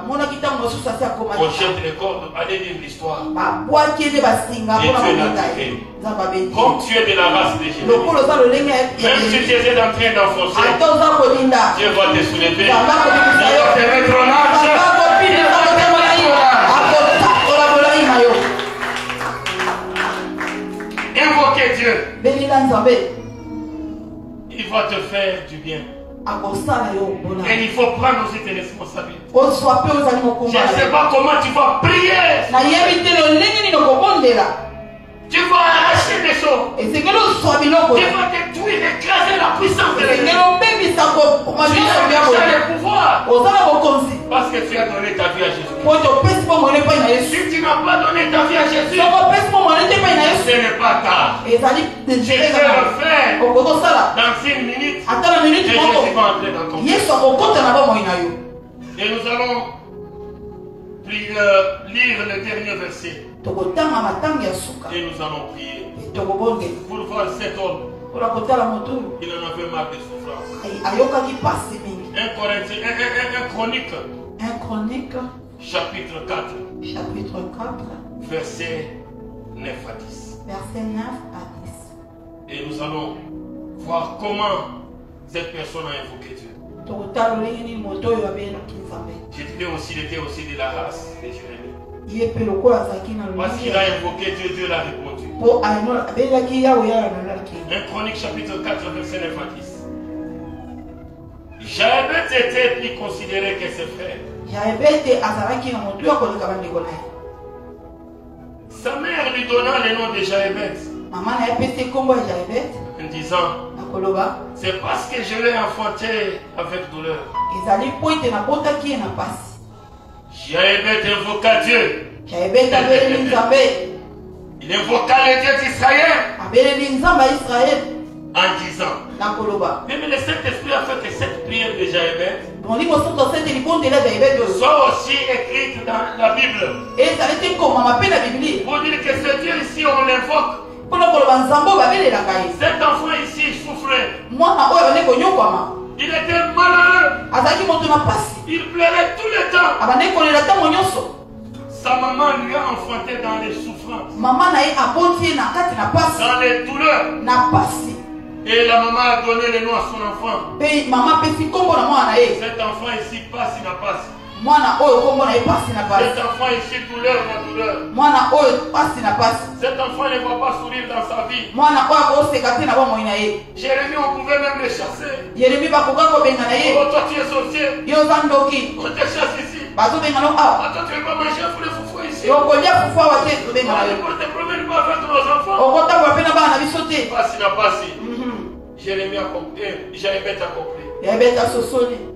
jette les cordes, allez lire l'histoire. Et Dieu l'a tiré. Comme tu es de la race de Jérémie, même si tu es en train d'enfoncer, Dieu va te soulever. Dieu va te mettre en marche. Invoquez Dieu. Il va te faire du bien. Et il faut prendre aussi tes responsabilités. Je ne sais pas comment tu vas prier. Tu vas arracher des choses. Tu vas détruire, écraser la puissance de l'ennemi. Tu as le pouvoir. Parce que tu as donné ta vie à Jésus. Si tu n'as pas donné ta vie à Jésus, ce n'est pas tard. Je vais le faire dans une minute. Et Jésus va entrer dans ton cœur. Et nous allons lire le dernier verset. Et nous allons prier pour voir cet homme. Il en avait marre de souffrance. 1 Chronique, chapitre 4, verset 9 à 10. Et nous allons voir comment cette personne a invoqué Dieu. Il était aussi de la race de Jérémie. Parce qu'il a invoqué Dieu, Dieu l'a répondu. 1 Chronique chapitre 4 verset 9 à 10. Jaébet était plus considéré que ses frères. Sa mère lui donna le nom de Jaébet en disant, c'est parce que je l'ai enfanté avec douleur. Jaébet invoqua Dieu. Il invoqua le Dieu d'Israël en disant, même le Saint-Esprit a fait que cette prière de Jaébet soit aussi écrite dans la Bible. Pour dire que ce Dieu ici, on l'invoque. Cet enfant ici souffrait. Il était malheureux. Il pleurait tout le temps. Sa maman lui a enfanté dans les souffrances, dans les douleurs. Et la maman a donné le nom à son enfant. Cet enfant ici passe, il n'a pas. Cet enfant ici, douleur, la douleur. Cet enfant ne va pas sourire dans sa vie. Jérémie, on pouvait même le chasser. Oh, toi tu es sorcier. On te chasse ici. Toi tu ne veux pas manger pour les foufous ici. On ne te promène pas avec nos enfants. Pas si n'a pas si. Jérémie a compris. Jaébet a compris.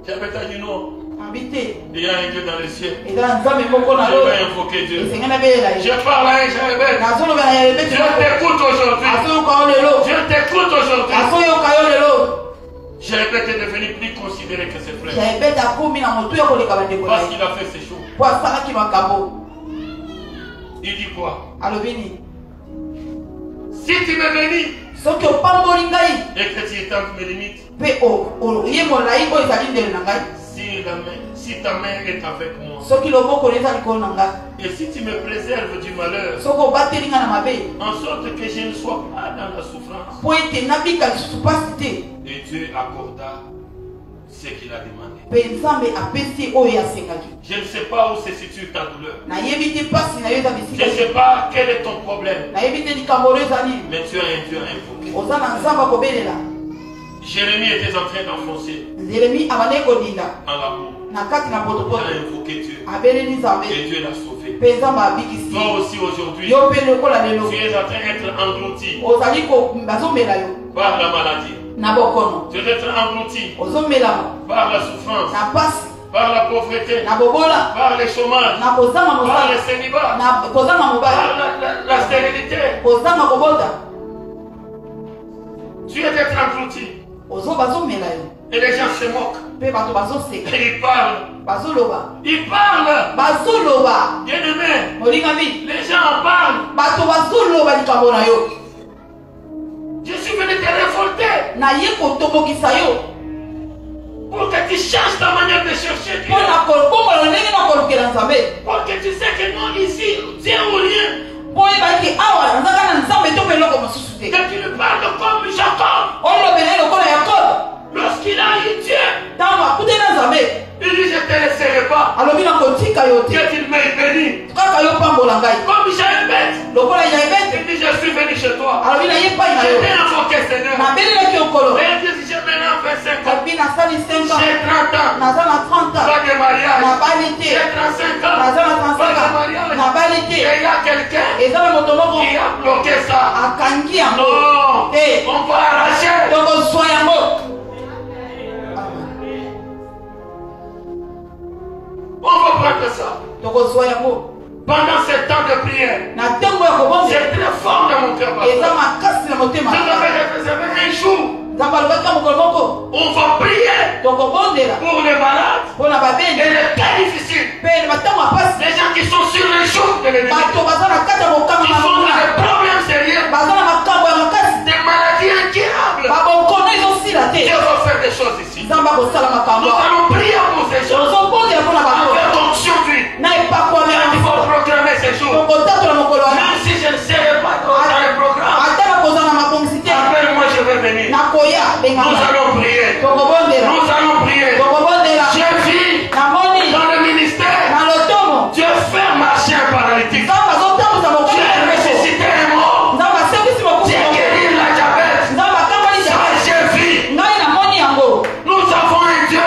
Jabeta dit non. Il y a un Dieu dans le ciel. Je vais invoquer Dieu. Je parle à un Jabet. Je t'écoute aujourd'hui. Je t'écoute aujourd'hui. Jabet est devenu plus considéré que ses frères. Parce qu'il a fait ses choses. Il dit quoi? Si tu me bénis et que tu étends mes limites, si ta main est avec moi, et si tu me préserves du malheur, en sorte que je ne sois pas dans la souffrance, et Dieu accorda ce qu'il a demandé. Je ne sais pas où se situe ta douleur. Je ne sais pas quel est ton problème. Mais tu as un Dieu invoqué. Jérémie était en train d'enfoncer dans la boue. Il a invoqué Dieu. Et Dieu l'a sauvé. Toi aussi aujourd'hui, tu es en train d'être englouti par la maladie. Tu es en train englouti par la souffrance, par la pauvreté, par le chômage, par le célibat, par la stérilité. Tu es englouti. Et les gens se moquent. Et ils parlent. Ils parlent. Bien aimé. Les gens en parlent. Je suis venu te révolter. Pour que tu changes ta manière de chercher Dieu. Pour que tu sais que non, ici, Dieu ou rien. Que tu lui parles comme Jacob. Lorsqu'il a eu Dieu, il dit je ne te laisserai pas. Que tu m'aies béni. Comme Jaébet, il dit je suis venu chez toi. Je t'ai invoqué Seigneur. Et il dit j'ai maintenant 25 ans. J'ai 30 ans. Pas de mariage. J'ai 35 ans. Pas de mariage. Et il y a quelqu'un qui a bloqué ça. Non. On va arracher. On va prendre ça. Pendant ce temps de prière, c'est très fort dans mon cœur. Je vais un jour. On va prier pour les malades et les cas difficiles. Les gens qui sont sur les joues de l'ennemi, qui sont dans des problèmes sérieux, des maladies incurables. Dieu va faire des choses ici. Nous allons prier pour ces choses. Avec l'onction d'huile. Il faut programmer ces jours. Même si je ne serai pas dans le programme, appelle-moi, je vais venir. Nous allons prier. Nous allons prier. J'ai vu dans le ministère, Dieu fait marcher un paralytique. Dieu a ressuscité un mort. Dieu guérit la diabète. Ça, j'ai vu. Nous avons un Dieu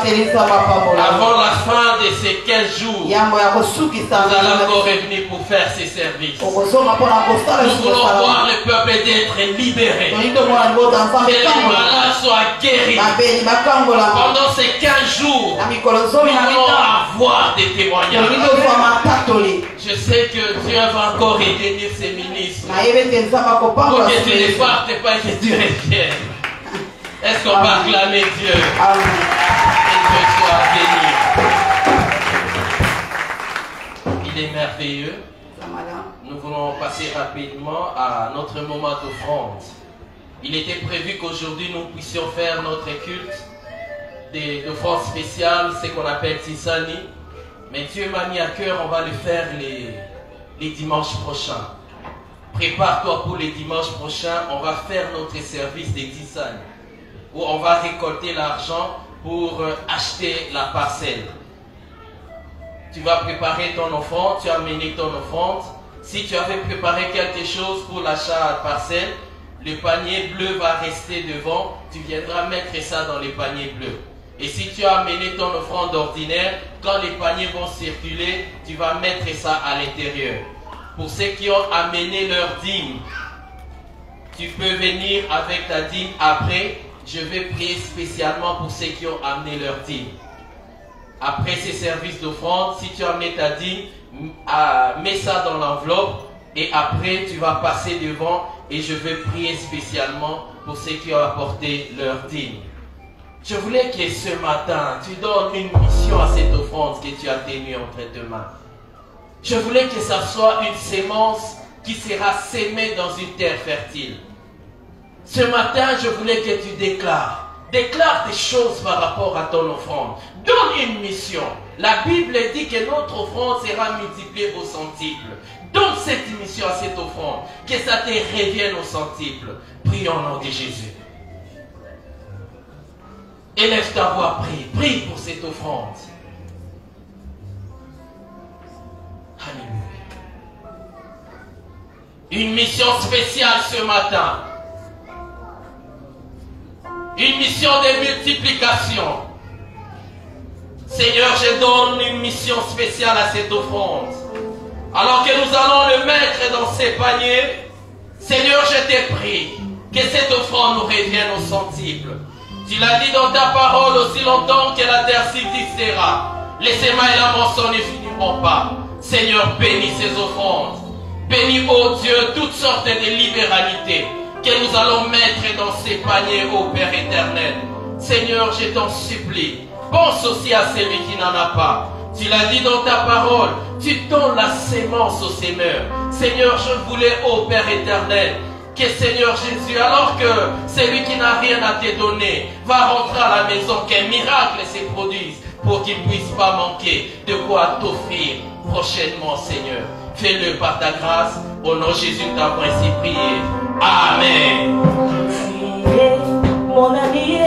Avant la fin de ces 15 jours, nous allons encore revenir pour faire ces services. Nous voulons voir le peuple d'être libéré. Que les malades soient guéris. Pendant ces 15 jours, nous voulons avoir des témoignages. Je sais que Dieu va encore réunir ses ministres pour que tu ne partes pas et que tu reviennes. Est-ce qu'on va acclamer Dieu? Amen. Que Dieu soit béni. Il est merveilleux. Nous voulons passer rapidement à notre moment d'offrande. Il était prévu qu'aujourd'hui nous puissions faire notre culte d'offrande spéciale, ce qu'on appelle Tisani. Mais Dieu m'a mis à cœur, on va le faire les dimanches prochains. Prépare-toi pour les dimanches prochains, on va faire notre service des Tisani, où on va récolter l'argent pour acheter la parcelle. Tu vas préparer ton offrande, tu as amené ton offrande. Si tu avais préparé quelque chose pour l'achat de parcelle, le panier bleu va rester devant, tu viendras mettre ça dans les paniers bleus. Et si tu as amené ton offrande ordinaire, quand les paniers vont circuler, tu vas mettre ça à l'intérieur. Pour ceux qui ont amené leur dîme, tu peux venir avec ta dîme après. Je vais prier spécialement pour ceux qui ont amené leur dîme. Après ces services d'offrande, si tu as amené ta dîme, mets ça dans l'enveloppe et après tu vas passer devant et je vais prier spécialement pour ceux qui ont apporté leur dîme. Je voulais que ce matin, tu donnes une mission à cette offrande que tu as tenue entre tes mains. Je voulais que ça soit une sémence qui sera sémée dans une terre fertile. Ce matin, je voulais que tu déclares des choses par rapport à ton offrande. Donne une mission. La Bible dit que notre offrande sera multipliée au centuple. Donne cette mission à cette offrande, que ça te revienne au centuple. Prie au nom de Jésus. Élève ta voix, prie pour cette offrande. Alléluia. Une mission spéciale ce matin. Une mission de multiplication. Seigneur, je donne une mission spéciale à cette offrande. Alors que nous allons le mettre dans ces paniers, Seigneur, je te prie que cette offrande nous revienne au centuple. Tu l'as dit dans ta parole, aussi longtemps que la terre subsistera, les semailles et la moisson ne finiront pas. Seigneur, bénis ces offrandes. Bénis, ô Dieu, toutes sortes de libéralités que nous allons mettre dans ces paniers, ô Père éternel. Seigneur, je t'en supplie, pense aussi à celui qui n'en a pas. Tu l'as dit dans ta parole, tu donnes la sémence au semeur. Seigneur, je voulais, ô Père éternel, que Seigneur Jésus, alors que celui qui n'a rien à te donner va rentrer à la maison, qu'un miracle se produise pour qu'il ne puisse pas manquer de quoi t'offrir prochainement, Seigneur. Fais-le par ta grâce. Au nom de Jésus, nous t'avons ainsi prié. Amen. Mon ami,